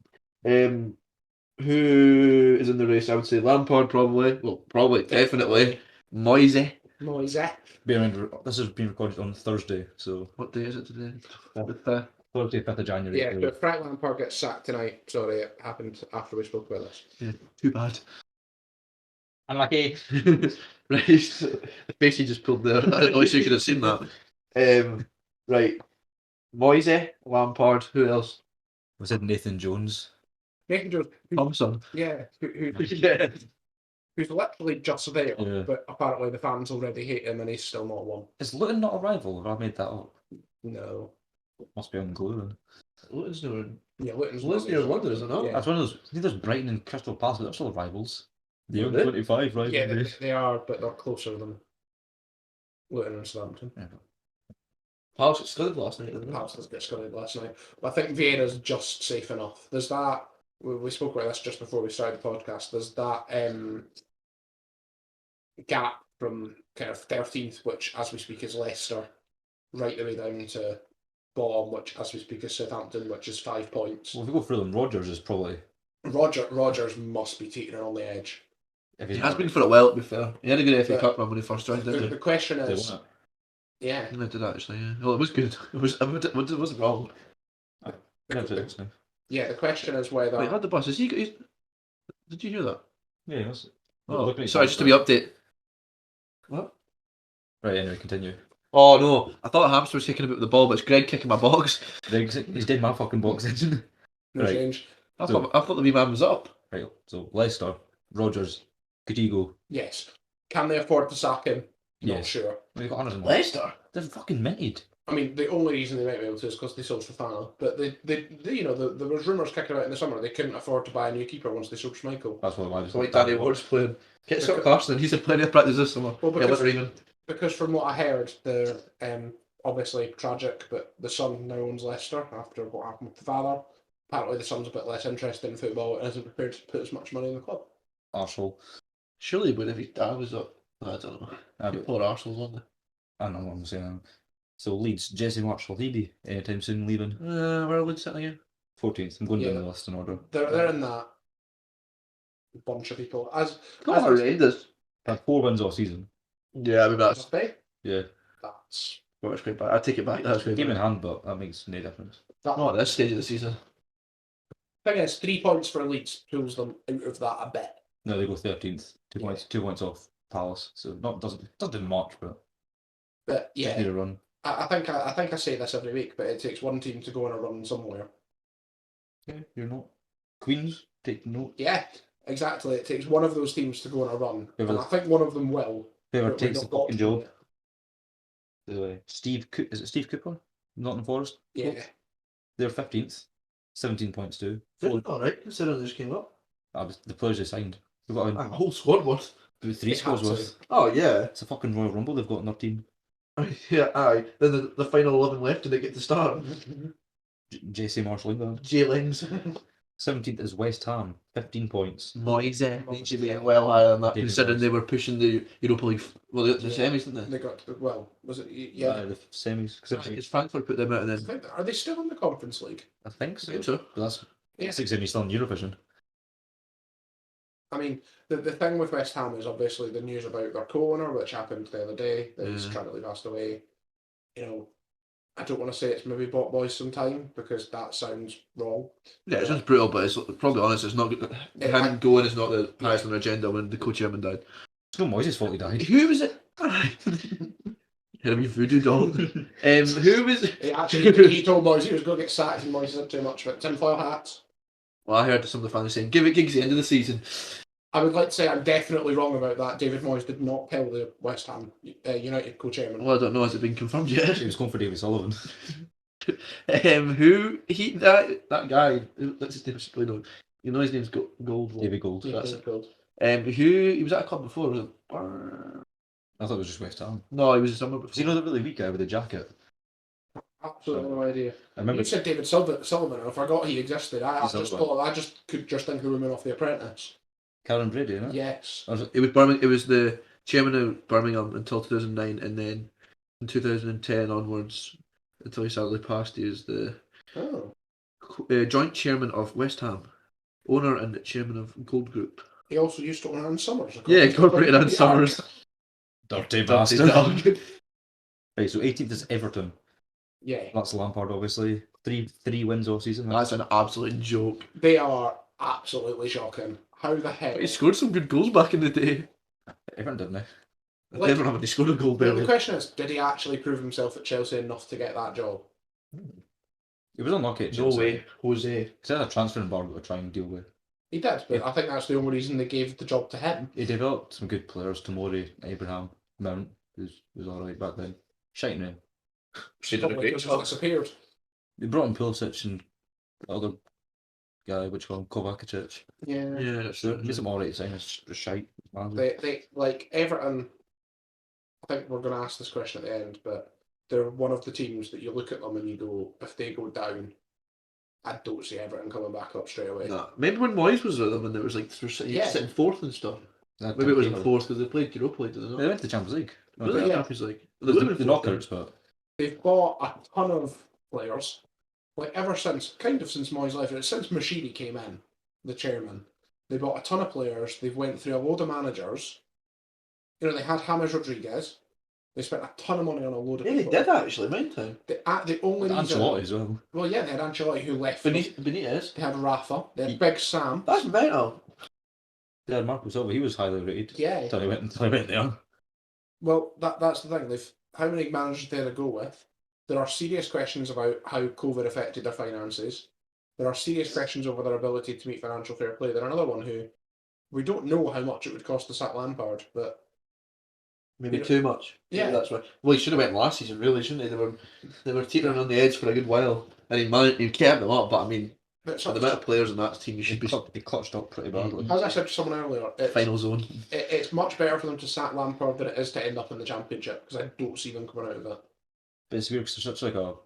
Who is in the race? I would say Lampard probably. Well, probably, definitely. Moisey. Moisey. This has been recorded on Thursday, so What day is it today? Yeah. The 5th. Thursday, 5th of January. Yeah, but Frank Lampard gets sacked tonight. Sorry, it happened after we spoke about this. Yeah, too bad. Unlucky. Right, the face he just pulled there. I wish you could have seen that. Right, Moisey, Lampard. Who else? We said Nathan Jones. Nathan Jones, Thompson. yeah, Yeah. who's literally just there, Yeah. but apparently the fans already hate him and he's still not one. Is Luton not a rival? Have I made that up? No. Must be on glue then. Luton's near. Yeah, Luton's near London, is it not? Yeah. That's one of those. I think there's Brighton and Crystal Palace, but they're still rivals. The Are under they? 25 rival. Yeah, they are, but they're closer than Luton and Southampton. Yeah. Palace got studded last night, didn't they? Perhaps let's get Scotland last night. But I think Vieira's just safe enough. There's that. We spoke about this just before we started the podcast. There's that gap from kind of 13th, which as we speak is Leicester, right the way down to bottom, which as we speak is Southampton, which is 5 points. Well, if we go through them, Rodgers is probably. Rogers must be teetering on the edge. If He he's has not- been for a while, to be fair. He had a good FA But Cup run when he first joined, The, didn't the question they is, won it. yeah, he? I did actually, yeah. Well, it was good. It wasn't wrong. Yeah, it's nice. yeah. The question is whether Wait, had the bus. Did you hear that? Yeah, that's. Oh, Looking at sorry, his just to be update. What? Right, anyway, continue. Oh no, I thought Hamster was kicking about the ball, but it's Greg kicking my box. He's dead my fucking box engine. no Right. change. I So- thought the wee man was up. Right, so Leicester, Rodgers, Kadigo. Yes. Can they afford to sack him? Not Yes. sure. They've got 100 Leicester. They're fucking minted. I mean, the only reason they might be able to is because they sold Fofana. But they you know, there was rumours kicking out in the summer they couldn't afford to buy a new keeper once they sold Schmeichel. That's what I was So like Danny Ward's playing. Get Scott Carson. He's had plenty of practice this summer. Well, Yeah, because- winter even. Because from what I heard, they're obviously tragic, but the son now owns Leicester after what happened with the father. Apparently the son's a bit less interested in football and isn't prepared to put as much money in the club. Arsehole. Surely, but if his dad was up, I don't know. Poor Arsenal's on I know what I'm saying. So Leeds, Jesse Marshall, he be anytime soon leaving. Where are Leeds sitting again? 14th. I'm going Yeah. down the list in order. They're in that bunch of people. As Not horrendous. Had 4 wins all season. Yeah, I mean that's Yeah. that's quite bad. I take it back. That's quite Game in bad. hand, but that makes no difference. that. Not at this stage of the season. Thing is, 3 points for Leeds pulls them out of that a bit. No, they go 13th. 2 Yeah. points. 2 points off Palace. So doesn't do much, but But just need yeah, a run. I think I say this every week, but it takes one team to go on a run somewhere. Yeah, you're not. Queens, take note. Yeah, exactly. It takes one of those teams to go on a run, Yeah, and but- I think one of them will. Whoever but we've takes the not got fucking to job. yet. Is it Steve Cooper? Nottingham Forest? Yeah, They're 15th. 17 points too. Alright, considering they just came up. The players they signed. They've got A whole squad worth. about 3 It scores had to. worth. Oh yeah. It's a fucking Royal Rumble they've got in their team. Yeah, aye. Then the final 11 left and they get to start. JC Marshall England. J-Lings. 17th is West Ham. 15 points. Moise. They should be well higher than that, David considering Moyes. they were pushing the Europa League. Well, the Yeah. semis, didn't they? they got was it? Yeah, The semis. 'Cause It's Frankfurt put them out and then. are they still in the Conference League? I think I so. think so. But that's Yeah. 6 in still in Eurovision. I mean, the thing with West Ham is obviously the news about their co-owner, which happened the other day. That he's Yeah. tragically passed away. You know, I don't want to say it's maybe bought boys some time because that sounds wrong. Yeah, it sounds brutal, but it's probably honest. It's not good. Yeah, Him going is not the highest on the agenda when the co-chairman died. It's not Moyes' fault he died. Who was it? Had a wee voodoo doll. Who was? He actually he told Moyes he was going to get sacked and Moyes said too much. But tinfoil hats. Well, I heard some of the fans saying, "Give it gigs at the end of the season." I would like to say I'm definitely wrong about that. David Moyes did not kill the West Ham United co-chairman. Well, I don't know. Has it been confirmed yet? He was going for David Sullivan. Who he that guy? That's his name. Simply no. You know his name's Gold. David Gold. Yeah, That's that's called. Who he was at a club before? Was it? I thought it was just West Ham. No, he was somewhere Was he before. not the really weak guy with the jacket? Absolutely no idea. I remember. You said David Sullivan, and I forgot he existed. I He's just another thought I just could just think of him off The Apprentice. Karen Brady, innit? Yes. Or was it- It was Birmingham. It was the chairman of Birmingham until 2009, and then in 2010 onwards, until he sadly passed, he was the Oh. joint chairman of West Ham. owner and chairman of Gold Group. He also used to own Ann Summers. Yeah, incorporated Ann Summers. Dirty Dirty bastard. dog. Right, so 18th is Everton. Yeah. That's Lampard, obviously. Three wins all season. That's an absolute joke. They are absolutely shocking. How the heck? But he scored some good goals back in the day. Everton didn't they? Like- Never having scored a goal, The barely. question is, did he actually prove himself at Chelsea enough to get that job? He was unlucky at No Chelsea. way, Jose. Because they had a transfer embargo to try and deal with. He did, but Yeah. I think that's the only reason they gave the job to him. He developed some good players. Tomori, Abraham, Mount was alright back then. Shite now. She did a Probably great because job. he's disappeared. They brought in Pulisic and the other guy, which called Kovacic. Yeah. Yeah, that's So true. he's some alright sign. It's just shite. They like Everton. I think we're going to ask this question at the end, but they're one of the teams that you look at them and you go, if they go down, I don't see Everton coming back up straight away. Nah. Maybe when Moyes was with them and there was like Yeah. sitting fourth and stuff. Maybe it was in fourth because they played Europa League, did they They not? went to the Champions League. Really? Yeah. Champions League. They The, would have the been fourth knockouts, but They've bought a ton of players, like ever since Moyes left. It's since Mashiri came in, the chairman. They bought a ton of players. They've went through a load of managers. You know, they had James Rodriguez. They spent a ton of money on a load of then. Yeah, they people. did actually, meantime. The only reason, Ancelotti as well. well, yeah, they had Ancelotti who left. them. Benitez. They had Rafa. They had Big Sam. That's mental. They had Marco Silva. He was highly rated Yeah. until he went there. Well, that's the thing. How many managers did they go with? There are serious questions about how COVID affected their finances. There are serious questions over their ability to meet financial fair play. There's another one who we don't know how much it would cost to sack Lampard, but Maybe You know- too much. Yeah. Maybe that's right. Well, he should have went last season, really, shouldn't he? They were teetering on the edge for a good while, and he kept them up. But I mean, it's with the amount of players in that team, you He, should be he clutched up pretty badly. as I said to someone earlier, final zone. it's much better for them to sack Lampard than it is to end up in the Championship because I don't see them coming out of it. But it's weird because they're such like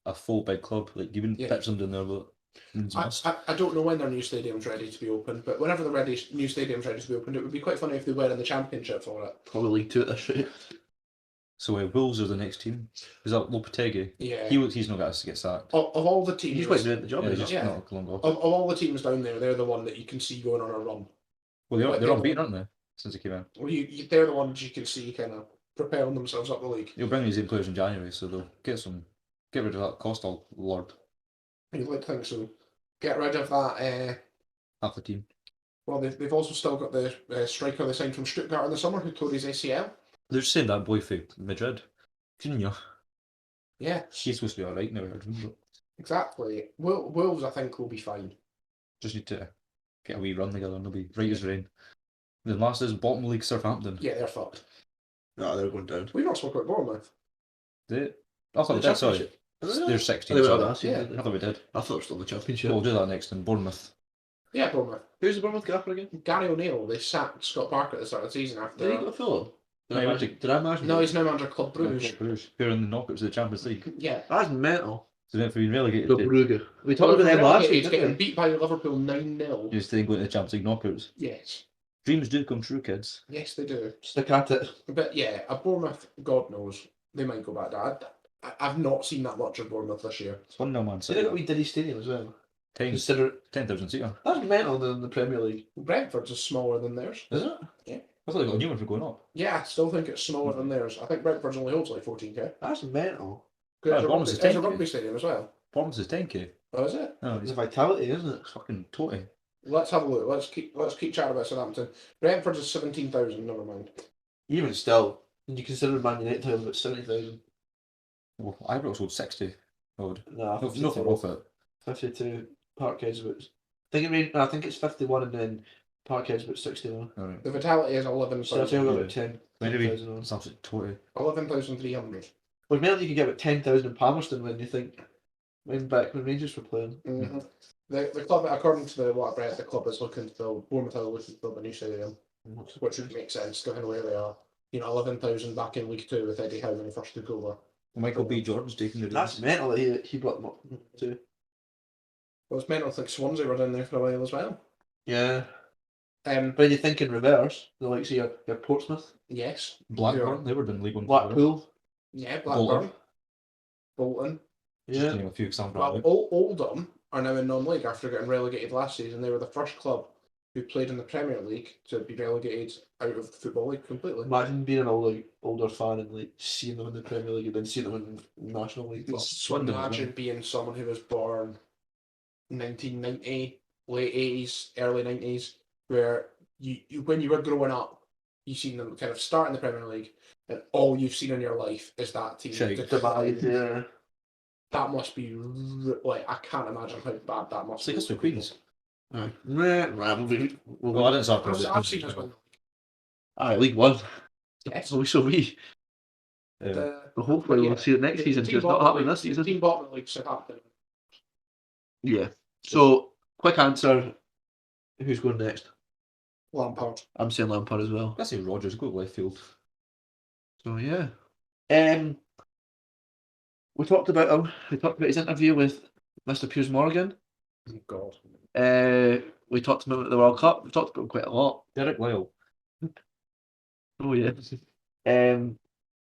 a full big club. Like you wouldn't Yeah. pitch them down there, but it's must. I don't know when their new stadium's ready to be open, but whenever the new stadium's ready to be opened, it would be quite funny if they were in the Championship for it. Probably League Two at this rate. So Wolves are the next team. Is that Lopetegui? Yeah. He's not got to get sacked. Of all the teams, He's quite new at the job. Yeah, isn't he's he? just Yeah. not long off. of all the teams down there, they're the one that you can see going on a run. Well, like they're they- unbeaten, aren't they? Since they came in. Well, they're the ones you can see kind of propelling themselves up the league. They'll bring these in players in January, so they'll get rid of that Costa lord, You'd like to think so. Get rid of that. half the team. Well, they've also still got the striker they signed from Stuttgart in the summer who tore his ACL. They're just saying that boy for Madrid. Coutinho. Yeah, He's supposed to be alright now, but exactly. Wolves, I think, will be fine. just need to get a wee run together and they'll be right as rain. The last is bottom league Southampton. Yeah, they're fucked. No, they're going down. We've not spoken about Bournemouth. I thought we did, sorry. They're 16. They were sorry. last season, Yeah. didn't I they? thought we did. I thought it was still the Championship. We'll do that next in Bournemouth. Yeah, Bournemouth. Who's the Bournemouth gaffer again? Gary O'Neill, they sacked Scott Parker at the start of the season after. Did he go Fulham? No, he went to- Did I imagine? No, he's now manager of Club Bruges. Bruges. Who are in the knockouts of the Champions League. Yeah. That's mental. So if we relegated, Club to, Brugge. We talked about them last week. He's didn't getting we? beat by Liverpool 9-0. you stay going to the Champions League knockouts. Yes. Dreams do come true, kids. Yes, they do. Stick at it. But yeah, a Bournemouth, God knows, they might go back down. I've not seen that much of Bournemouth this year. It's 1-0 Man See, they got City. wee Diddy Stadium as well. 10 Consider 10,000 seater. that's mental in the Premier League, Brentford's is smaller than theirs. is it? I thought they got a new one for going up. Yeah, I still think it's smaller than theirs. I think Brentford's only holds like 14k. That's mental. Because Bournemouth's is it's a 10K. rugby stadium as well. Bournemouth is 10k. Oh, is it? No, It's it's a vitality, isn't it? fucking 20. Let's have a look. Let's keep chatting about Southampton. Brentford's is 17,000. Never mind. Even still, when you consider Man United have about 70,000. Well, Ibrox sold 60. Odd. Nah, Nothing off it. 52. Parkhead's about. I think it's 51, and then Parkhead's about 61. Alright. The vitality is So I think 11,000. we've got about 10. Maybe 10,000 on. it's absolutely 20. 11,300. Well, mainly you could get about 10,000 in Palmerston when you think back when Rangers were playing. Mm-hmm. The club, according to what I read, the club is looking to build. Bournemouth are looking to build a new stadium, which would make sense given where they are. 11,000 back in League Two with Eddie Howe when he first took over. Michael B. Jordan's taking the That's reins. mental that he brought them up too. Well, it's mental. I think Swansea were down there for a while as well. Yeah. Um, But when you think in reverse, the likes of your Portsmouth, yes. Blackburn, they were in League One. Blackpool. Yeah, Blackburn, Bolton. Just Yeah. to name a few examples. Well, right? Oldham are now in non-league after getting relegated last season. They were the first club who played in the Premier League to be relegated out of the Football League completely. Imagine being an older fan and like seeing them in the Premier League and then seeing them in National League. Swindon as Imagine well. being someone who was born 1990, late 80s, early 90s, where you when you were growing up, you seen them kind of start in the Premier League, and all you've seen in your life is that team. Shite. Yeah. That must be like, I can't imagine how bad that must It's like be. us with Queens. Aye. Well, I didn't start with I've seen us win. Aye, League One. Yes. So we. The- But hopefully yeah, we'll see it next the season. team Because it's not bottom happening league- this season. The team bottom of the league Southampton. Yeah. So quick answer. Who's going next? Lampard. I'm saying Lampard as well. I say Rodgers, go left field. So yeah. We talked about him. We talked about his interview with Mr. Piers Morgan. Oh, God. We talked about him at the World Cup. We talked about him quite a lot. Derek Lyle. Oh yeah.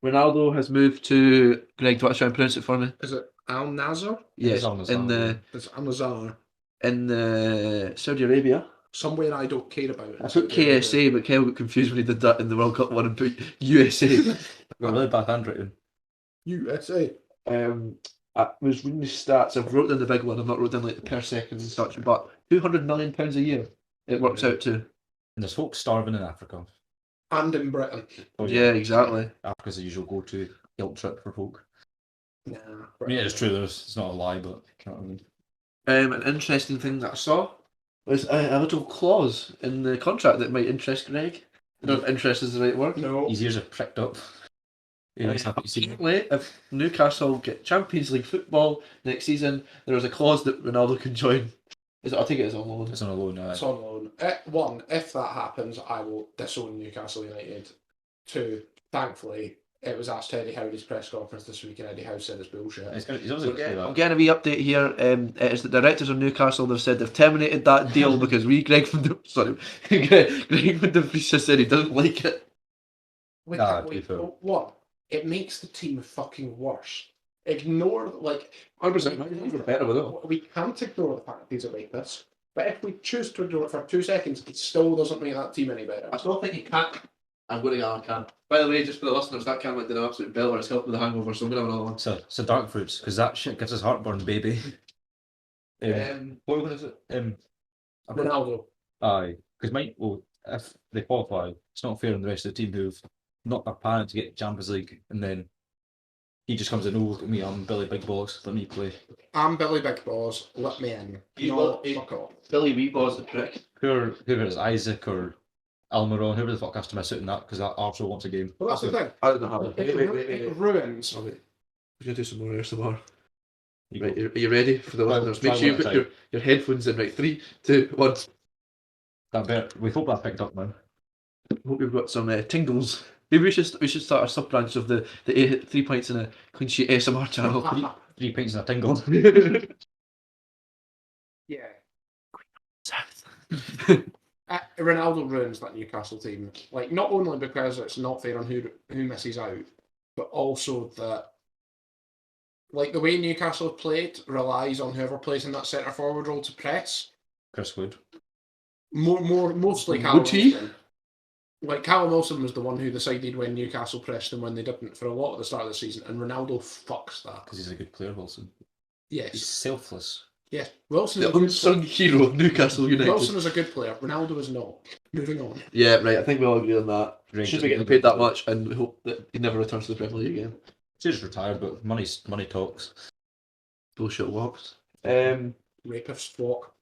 Ronaldo has moved to Greg. Do you want to try and pronounce it for me? Is it Al Nazar? Yes, Al Nassr, It's Al Nazar. in Saudi Arabia. Somewhere I don't care about. I put KSA, but Kel got confused when he did that in the World Cup one and put USA. Got really bad handwriting. USA. I was reading the stats. I've wrote down the big one. I've not wrote down like the per second and such. But £200 million a year it works out to. And there's folks starving in Africa. And in Britain. Oh, Yeah, exactly. Africa's the usual go-to guilt trip for folk. Nah. I mean, it's true. It's not a lie, but you know what I mean. An interesting thing that I saw was a little clause in the contract that might interest Greg. I don't know if interest is the right word. No. His ears are pricked up. Yeah, he's happy to see me. Apparently, if Newcastle get Champions League football next season, there is a clause that Ronaldo can join. I think it is on loan. It's on a loan. It's on loan. One, if that happens, I will disown Newcastle United. Two, thankfully, it was asked Eddie Howe's press conference this week, and Eddie Howe said it's bullshit. He's obviously going to say I'm that. getting a wee update here. It's the directors of Newcastle. They've said they've terminated that deal because Greg from the Vries just said he doesn't like it. Nah, to be fair. One, it makes the team fucking worse. Ignore, like, 100%. Better with it. we can't ignore the fact that he's a rapist, but if we choose to ignore it for 2 seconds, it still doesn't make that team any better. I still think he can't. I'm going to get a can. By the way, just for the listeners, that can went down an absolute belter. It's helped with the hangover, so I'm going to have another one. So dark fruits, because that shit gives us heartburn, baby. What was it? Ronaldo. Aye, because if they qualify, it's not fair on the rest of the team who've not their parent to get Champions League, and then he just comes in, oh, look at me, I'm Billy Big Boss, let me play. I'm Billy Big Balls, let me in. Fuck off. Billy Weebaw's the prick. Whoever it is, Isaac or Almiron, whoever the fuck has to miss out in that, because that Arsenal wants a game. Well, that's the thing. I don't know how. It ruins. Oh, wait. We're going to do some more ASMR. You Right, go. are you ready for the Try- listeners? try Make sure you one put at a your headphones in. Right, 3, 2, 1. We hope that picked up, man. Hope you've got some tingles. Maybe we should start a sub branch of the 3 points in a clean sheet ASMR channel. 3 pints and a tingle. Yeah. Ronaldo ruins that Newcastle team. Like, not only because it's not fair on who misses out, but also that, like, the way Newcastle have played relies on whoever plays in that centre forward role to press. Chris Wood. Mostly Callum Would he? Wilson. Like, Callum Wilson was the one who decided when Newcastle pressed and when they didn't for a lot of the start of the season, and Ronaldo fucks that. Because he's a good player, Wilson. He's Yes. selfless. Yes. Wilson The is a good unsung hero of Newcastle United. Wilson is a good player. Ronaldo is not. Moving on. Yeah, right. I think we all agree on that. Rangers Should be getting are paid that good. much, and we hope that he never returns to the Premier League again. He's just retired, but money talks. Bullshit walks. Rapist walk.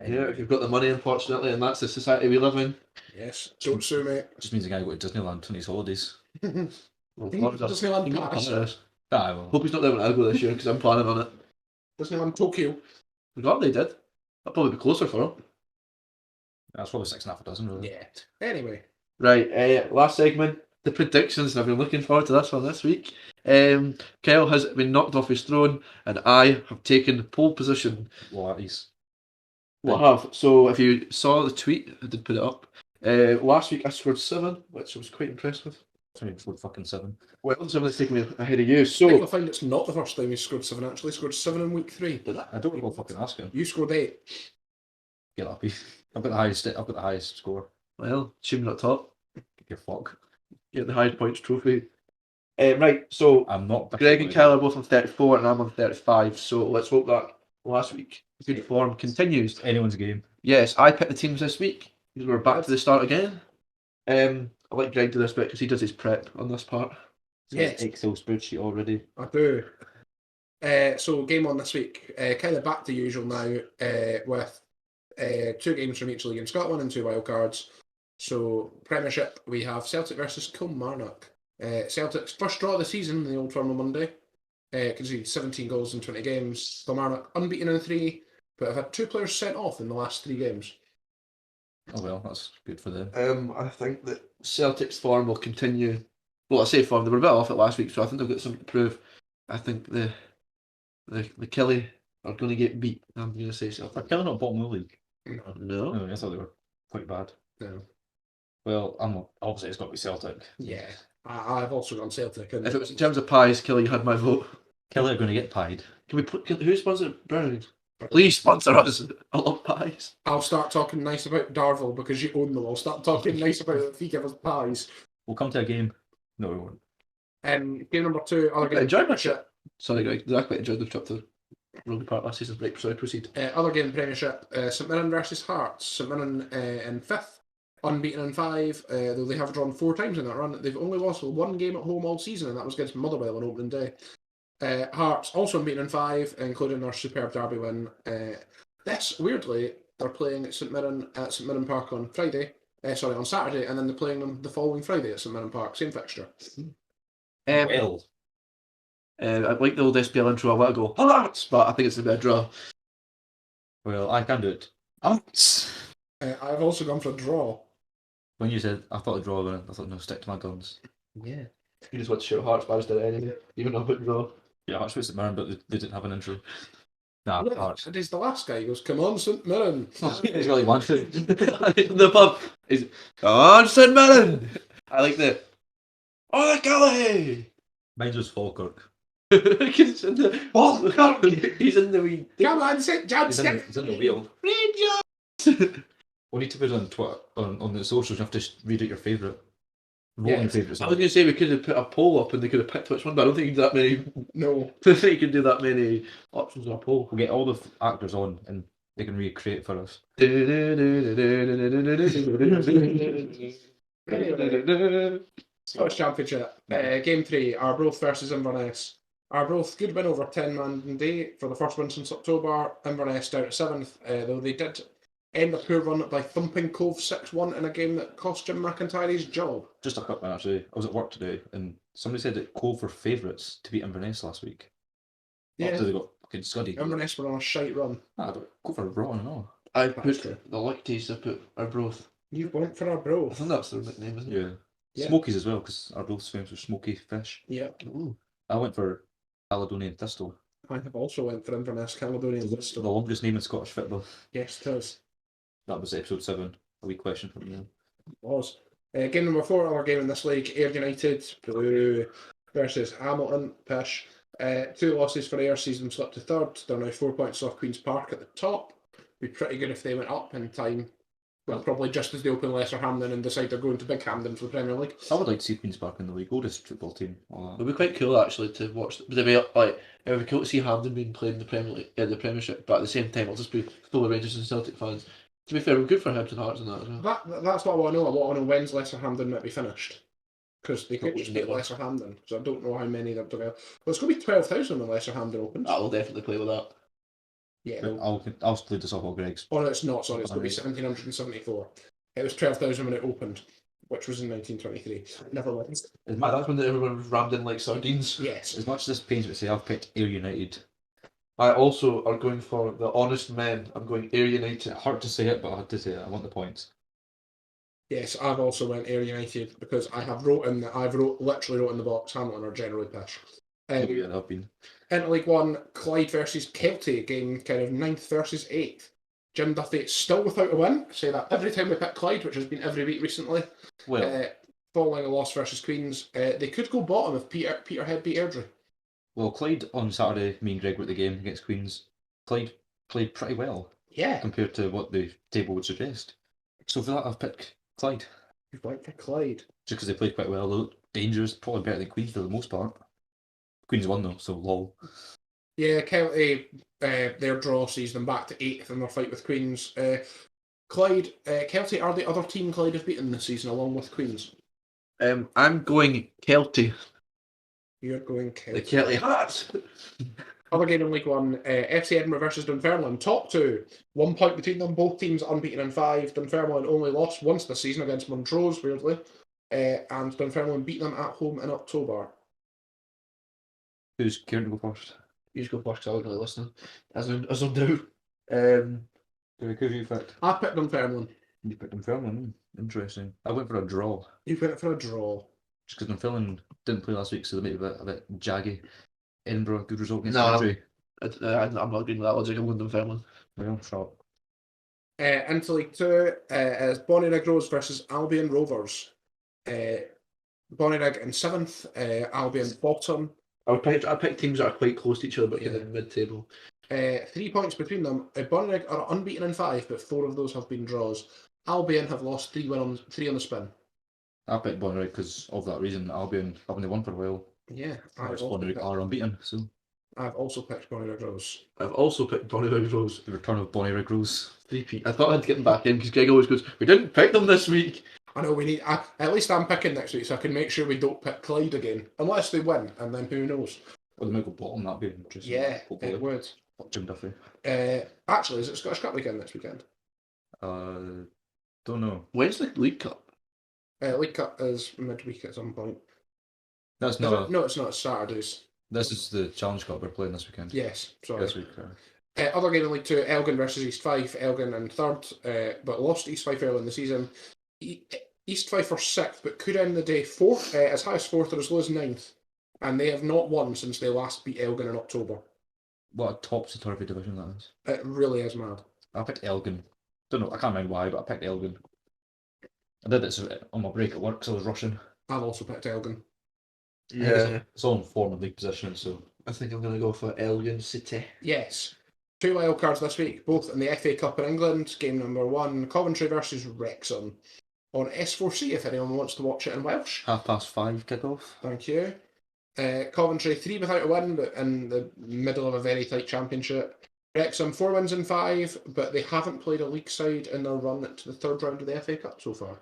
Yeah, if you've got the money, unfortunately, and that's the society we live in. Yes. Don't sue me. Just means the guy go to Disneyland on his holidays. Well, Disneyland He can go to Paris. Paris. Ah, well. Hope he's not there when I go this year because I'm planning on it. Disneyland Tokyo. I'm glad they did. That'll probably be closer for him. That's probably 6.5 dozen, really. Yeah. Anyway. Right, last segment, the predictions, and I've been looking forward to this one this week. Kyle has been knocked off his throne, and I have taken pole position. Well, he's Well, I have. So if you saw the tweet, I did put it up. Last week I scored 7, which I was quite impressed with. Sorry, he scored fucking 7. Well, somebody's taking me ahead of you. I think you'll So, find it's not the first time he's scored 7, actually. He scored 7 in week 3. did that? I don't recall fucking asking. You scored 8. Get happy. I've got the highest score. Well, Shim's up top. Give a fuck. Get the highest points trophy. Right, so I'm not. Greg and Cal are both on 34 and I'm on 35. So let's hope that last week good form continues. Anyone's game. Yes, I picked the teams this week because we're back to the start again. I like Greg do this bit because he does his prep on this part. Yes. Excel spreadsheet already. I do. So game on this week, kind of back to usual now, with 2 games from each league in Scotland and 2 wildcards. So Premiership, we have Celtic versus Kilmarnock. Celtic's first draw of the season in the Old Firm on Monday. Conceded 17 goals in 20 games. Kilmarnock unbeaten in 3, but have had 2 players sent off in the last 3 games. Oh well, that's good for them. I think that Celtic's form will continue. Well, I say form, they were a bit off it last week, so I think they've got something to prove. I think the Killie are going to get beat. I'm going to say Are Celtic. Killie not bottom of the league? No. No, I thought they were quite bad. No. Well, I'm not. Obviously, it's got to be Celtic. Yeah. I've also gone Celtic. And If it was in terms of pies, Killie, you had my vote. Killie are going to get pied. Can we put who sponsored Brownings? Please sponsor us. I love pies. I'll start talking nice about Darvel because you own them. I'll start talking nice about it if you give us pies. We'll come to a game. No, we won't. Game number 2, other game. Enjoy my shit. Sorry, Greg. I quite enjoyed the trip to Rugby Park last season. Right, sorry, proceed. Other game Premiership, St Mirren versus Hearts. St Mirren in 5th, unbeaten in 5, though they have drawn 4 times in that run. They've only lost 1 game at home all season, and that was against Motherwell on opening day. Hearts also unbeaten in 5, including their superb derby win. This, weirdly, they're playing at St Mirren Park on Saturday, and then they're playing them the following Friday at St Mirren Park, same fixture. Well, I like the old SPL intro. I want to go Hearts, but I think it's a bit of a draw. well, I can do it. Hearts. I've also gone for a draw. When you said I thought a draw, then I thought no, stick to my guns. Yeah. You just want to shout Hearts, but I just did it anyway. Even though I put draw. Yeah, Hearts was St Mirren, but they didn't have an intro. Nah, Look, Hearts. and he's the last guy. He goes, "Come on, St Mirren." He's really wanted. In the pub. He's come on, St Mirren. I like the the Killie. Mine was Falkirk. He's in the He's in the wee. Come on, St Johnstone. He's in the wheel. Rangers. We need to put it on Twitter, on the socials. You have to read out your favourite. Vote Yeah, on your favourite I was going to say we could have put a poll up and they could have picked which one, but I don't think you can do that many. No. I don't think you can do that many options on a poll. We'll get all the actors on and they can recreate it for us. Scottish Championship. Game 3, Arbroath versus Inverness. Arbroath, good win over 10 man day for the first win since October. Inverness down at 7th, though they did end a poor run by thumping Cove 6-1 in a game that cost Jim McIntyre his job. Just a quick one actually. I was at work today and somebody said that Cove were favourites to beat Inverness last week. Yeah. After they got fucking Scuddy. Inverness were on a shite run. I don't go for Broughton and all. I That's put true. the Licties, I put Arbroath. You went for I Arbroath. think that's their nickname, isn't it? Yeah. Yeah. Smokies as well, because Arbroath's famous for smoky fish. Yeah. Ooh. I went for Caledonian Thistle. I have also went for Inverness, Caledonia and The Bristol. longest name in Scottish football. Yes, it is. That was episode 7. A wee question from you. Was. Game number 4, other game in this league, Ayr United versus Hamilton, Pish. 2 losses for Ayr, sees them slip to 3rd. They're now 4 points off Queen's Park at the top. Be pretty good if they went up in time. Well, probably just as they open Lesser Hamden and decide they're going to Big Hamden for the Premier League. I would like to see Queen's Park in the league. Oldest football team. All It'd that. be quite cool actually to watch. Would it be like it would be cool to see Hampden being played in the Premier League, the Premiership, but at the same time it'll just be full of Rangers and Celtic fans. To be fair, we're good for Hampton Hearts and that as well. That's what I want to know. I want to know when's Lesser Hamden might be finished. Because they could just get Lesser Hamden. So I don't know how many they're doing. Well, it's going to be 12,000 when Lesser Hamden opens. I will definitely play with that. Yeah. I'll split this off all Greg's. Oh, no, it's not. Sorry, it's going to be 1,774. It was 12,000 when it opened, which was in 1923. Never mind. That's when everyone was rammed in like sardines. Yes. As much as this pains me to say, I've picked Ayr United. I also are going for the honest men. I'm going Ayr United. Hard to say it, but I had to say it. I want the points. Yes, I've also went Ayr United because I have literally wrote in the box, Hamilton are generally pish. Yeah, I've been. Into League One, Clyde versus Kelty, game kind of 9th versus 8th. Jim Duffy still without a win. Say that every time we pick Clyde, which has been every week recently. Well, following a loss versus Queens. They could go bottom if Peterhead beat Airdrie. Well, Clyde on Saturday, me and Greg were at the game against Queens. Clyde played pretty well Yeah. compared to what the table would suggest. So for that, I've picked Clyde. You've went for Clyde. Just because they played quite well. They looked dangerous, probably better than Queens for the most part. Queens won though, so lol. Yeah, Kelty, their draw sees them back to 8th in their fight with Queens. Clyde, Kelty are the other team Clyde have beaten this season along with Queens. I'm going Kelty. You're going Kelty. The Kelty Hearts. Other game in League One, FC Edinburgh versus Dunfermline. Top two. 1 point between them. Both teams unbeaten in 5. Dunfermline only lost once this season against Montrose, weirdly. And Dunfermline beat them at home in October. Who's caring to go first? You just go first because I wasn't really listening. As I'm now. Greg, who have you picked? I picked Dunfermline. You picked Dunfermline. Interesting. I went for a draw. You went for a draw. Just because Dunfermline didn't play last week, so they made it a bit jaggy. Edinburgh, good result against No, Airdrie. I'm not agreeing with that logic. I'm going Dunfermline. Well, shot. Into League Two, is Bonnyrigg Rose versus Albion Rovers. Bonnyrigg in 7th, Albion bottom. I pick teams that are quite close to each other, but kind Yeah. of mid-table. 3 points between them. Bonnyrigg are unbeaten in 5, but 4 of those have been draws. Albion have lost 3 on the spin. I picked Bonnyrigg because of that reason. Albion haven't won for a while. Yeah, Bonnyrigg are unbeaten, so I've also picked Bonnyrigg Rose. I've also picked Bonnyrigg Rose. the return of Bonnyrigg Rose. 3P. I thought I'd get them back in because Greg always goes, we didn't pick them this week. I know we need. At least I'm picking next week, so I can make sure we don't pick Clyde again, unless they win, and then who knows? Well, they might go bottom. That'd be interesting. Yeah, hopefully. it would. Fuck Jim Duffy. Actually, is it Scottish Cup weekend next weekend? Don't know. When's the League Cup? League Cup is midweek at some point. That's Is not. it? No, it's not. It's Saturdays. This is the Challenge Cup we're playing this weekend. Yes, sorry. This week. Other game in League Two, Elgin versus East Fife. Elgin in 3rd, but lost East Fife early in the season. East Fife are 6th, but could end the day 4th, as high as 4th or as low as 9th. And they have not won since they last beat Elgin in October. What a topsy-turvy division that is. It really is mad. I picked Elgin. Don't know. I can't remember why, but I picked Elgin. I did this on my break at work, so I was rushing. I've also picked Elgin. Yeah. It's all in form of league position, so I think I'm going to go for Elgin City. Yes. 2 wild cards this week, both in the FA Cup in England. Game number 1, Coventry versus Wrexham. On S4C, if anyone wants to watch it in Welsh. 5:30 kickoff. Thank you. Coventry 3 without a win, but in the middle of a very tight championship. Wrexham 4 wins in 5, but they haven't played a league side in their run to the 3rd round of the FA Cup so far.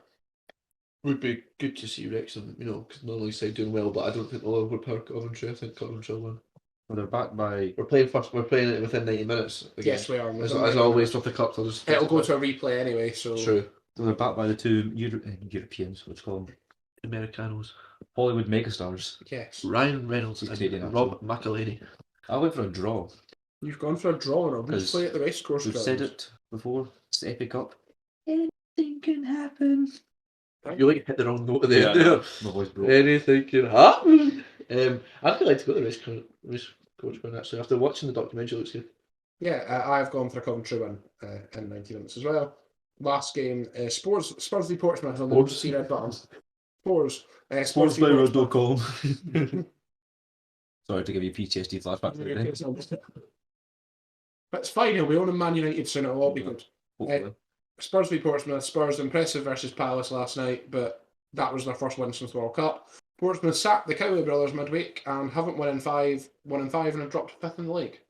Would be good to see Wrexham, because not only side doing well, but I don't think they'll overpower Coventry. I think Coventry will win. Well, they're backed by. We're playing it within 90 minutes. Again. Yes, we are. As always with the cups, I'll just. It'll go to a replay anyway, so. True. They're backed by the two Europeans, what's called Americanos. Hollywood megastars. Yes. Ryan Reynolds He's and Canadian, Rob McElhenney. I went for a draw. You've gone for a draw on a Because replay at the racecourse We've ground. said it before. It's the FA Cup. Anything can happen. You hit the wrong note at the end there. My voice broke. Anything can happen. I'd like to go to the racecourse ground actually. After watching the documentary, it looks good. Yeah, I've gone for a Coventry win in 90 minutes as well. Last game, Spurs v Portsmouth on the Spurs. see red button. Spurs. Spurs v Portsmouth. Sportsplayer.com. Sorry to give you PTSD flashbacks. Today. But it's fine, he'll be owning Man United soon, it'll all be good. Hopefully. Spurs v Portsmouth. Spurs impressive versus Palace last night, but that was their first win since the World Cup. Portsmouth sacked the Cowley brothers midweek and haven't won in 5 and have dropped 5th in the league.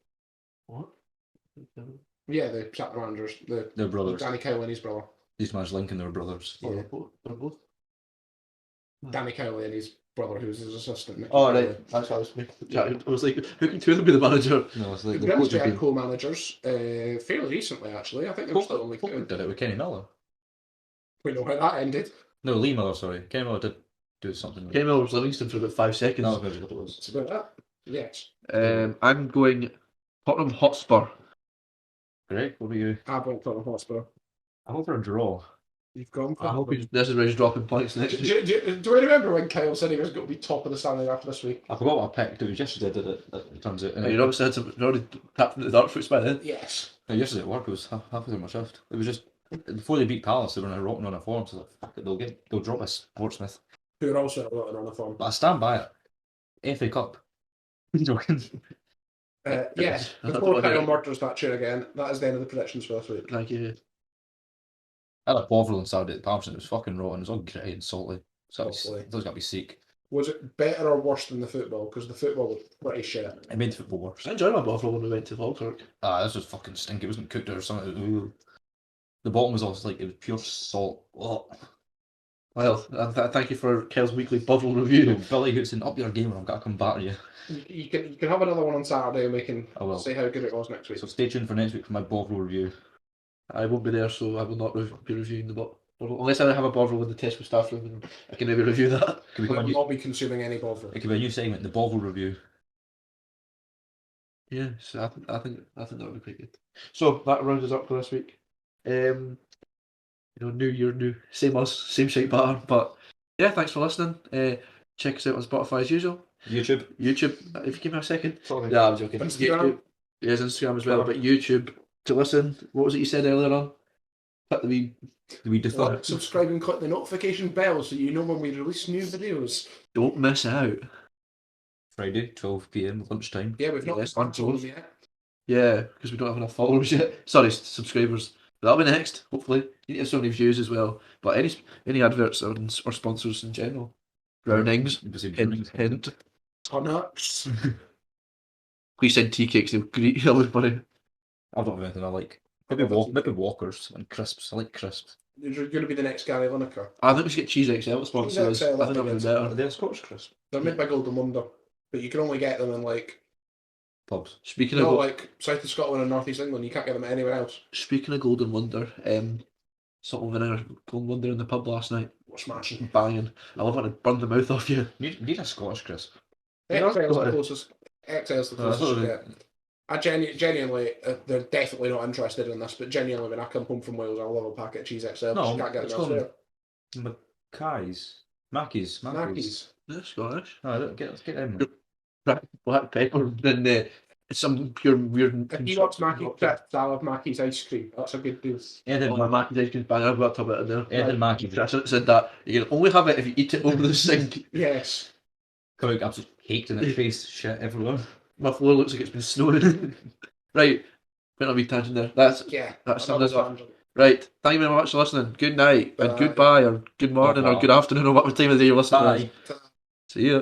What? Yeah, they sacked the managers. They're brothers. Danny Cowley and his brother. These man's Lincoln, they're brothers. Yeah. They're both. Danny Cowley and his brother, who was his assistant. Nicky Oh, Cowley. right. That's what I was making the chat. I was like, who can two of them be the manager? No, it's like The the coach Grimsby has had been. co-managers fairly recently, actually. I think they were still only Copeland did it with Kenny Miller. We know how that ended. No, Lee Miller, sorry. Kenny Miller did do something. Kenny Miller was Livingston for about 5 seconds. No, maybe it was. It's about that. Yes. I'm going Tottenham Hotspur. Great, what about you? I went Tottenham Hotspur. I hope for a draw. You've gone for I hope this is where he's dropping points next week. Do I remember when Kyle said he was going to be top of the standing after this week? I forgot what I picked. It was yesterday I did it. It turns out. You'd obviously had you'd already tapped into the dark fruits by then. Yes. No, yesterday at work, it was halfway through my shift. It was just before they beat Palace, they were rocking on a form. So like, fuck it, they'll drop us Portsmouth. who are also in a lot of run of form. But I stand by it. FA Cup. I'm joking. Yes, I don't before know Kyle whether- murders that tune again, that is the end of the predictions for this week. Thank you. I had a Bovril on Saturday at Palmerston. It was fucking rotten. It was all gritty and salty. So Hopefully. those got to be sick. Was it better or worse than the football? Because the football was pretty shit. It made the football worse. I enjoyed my bottle when we went to Falkirk. This was fucking stink. It wasn't cooked or something. Ooh. The bottom was also like, it was pure salt. Oh. Well, thank you for Kel's weekly bottle review. Billy Hootson, up your game or I've got to come back to you. You can have another one on Saturday and we can I will. say how good it was next week. So stay tuned for next week for my Bovril review. I won't be there, so I will not be reviewing the bottle. Unless I have a bottle in the test with staff room, and I can maybe review that. Could We become a will new, not be consuming any bother. it could be a new segment, the Bovril review. Yeah, so I think that would be quite good. So that rounds us up for this week. New year, new same us, same shite pattern. But yeah, thanks for listening. Check us out on Spotify as usual. YouTube. If you give me a second. Sorry. Yeah, I'm joking. Instagram? Yes, Instagram as well. But YouTube to listen. What was it you said earlier on? Click the wee. Do we defer? Like, subscribe and click the notification bell so you know when we release new videos. Don't miss out. Friday, 12 PM, lunchtime. Yeah, we've not Yes, started on those yet. Yeah, because we don't have enough followers yet. Sorry, subscribers. That'll be next, hopefully. You need to have so many views as well. But any adverts or sponsors in general. Brownings. Hint. Tunnocks. Please send tea cakes, they'll greet everybody. I don't have anything I like. Maybe Walkers and crisps. I like crisps. You're going to be the next Gary Lineker. I think we should get Cheese XL to sponsor us. XL, I think that'd that be would be good. better. They're Scottish crisps. They're made by Golden Wonder, but you can only get them in Pubs. Speaking no, of South of Scotland and North East England. You can't get them anywhere else. Golden Wonder, salt and vinegar Golden Wonder in the pub last night. We're smashing. Banging. I love when it burn the mouth off you. Need a Scottish crisp. XL's the Scottish. closest. XL's the that's closest you what get. I genuinely, they're definitely not interested in this, but genuinely, when I come home from Wales, I'll love a packet of cheese XL. No, You can't get it's them elsewhere. Mackay's. Mackies. Mackies. Yeah, Scottish. No, I don't let's get them. Black pepper, then some pure weird. If he wants Mackie's crisps, I'll have Mackie's ice cream. That's a good deal. Ed My Mackie's ice cream bang, I've got a tub in there. and Mackies. I shouldn't have said that. You can only have it if you eat it over the sink. Yes. Come out absolutely caked in its face. Shit everywhere. My floor looks like it's been snowing. Right, went on a wee tangent there. That's summed us up. tangent. Right, thank you very much for listening. Good night, and Bye. goodbye, or good morning, or Bye. good afternoon, or whatever time of the day you're listening. Bye. See ya.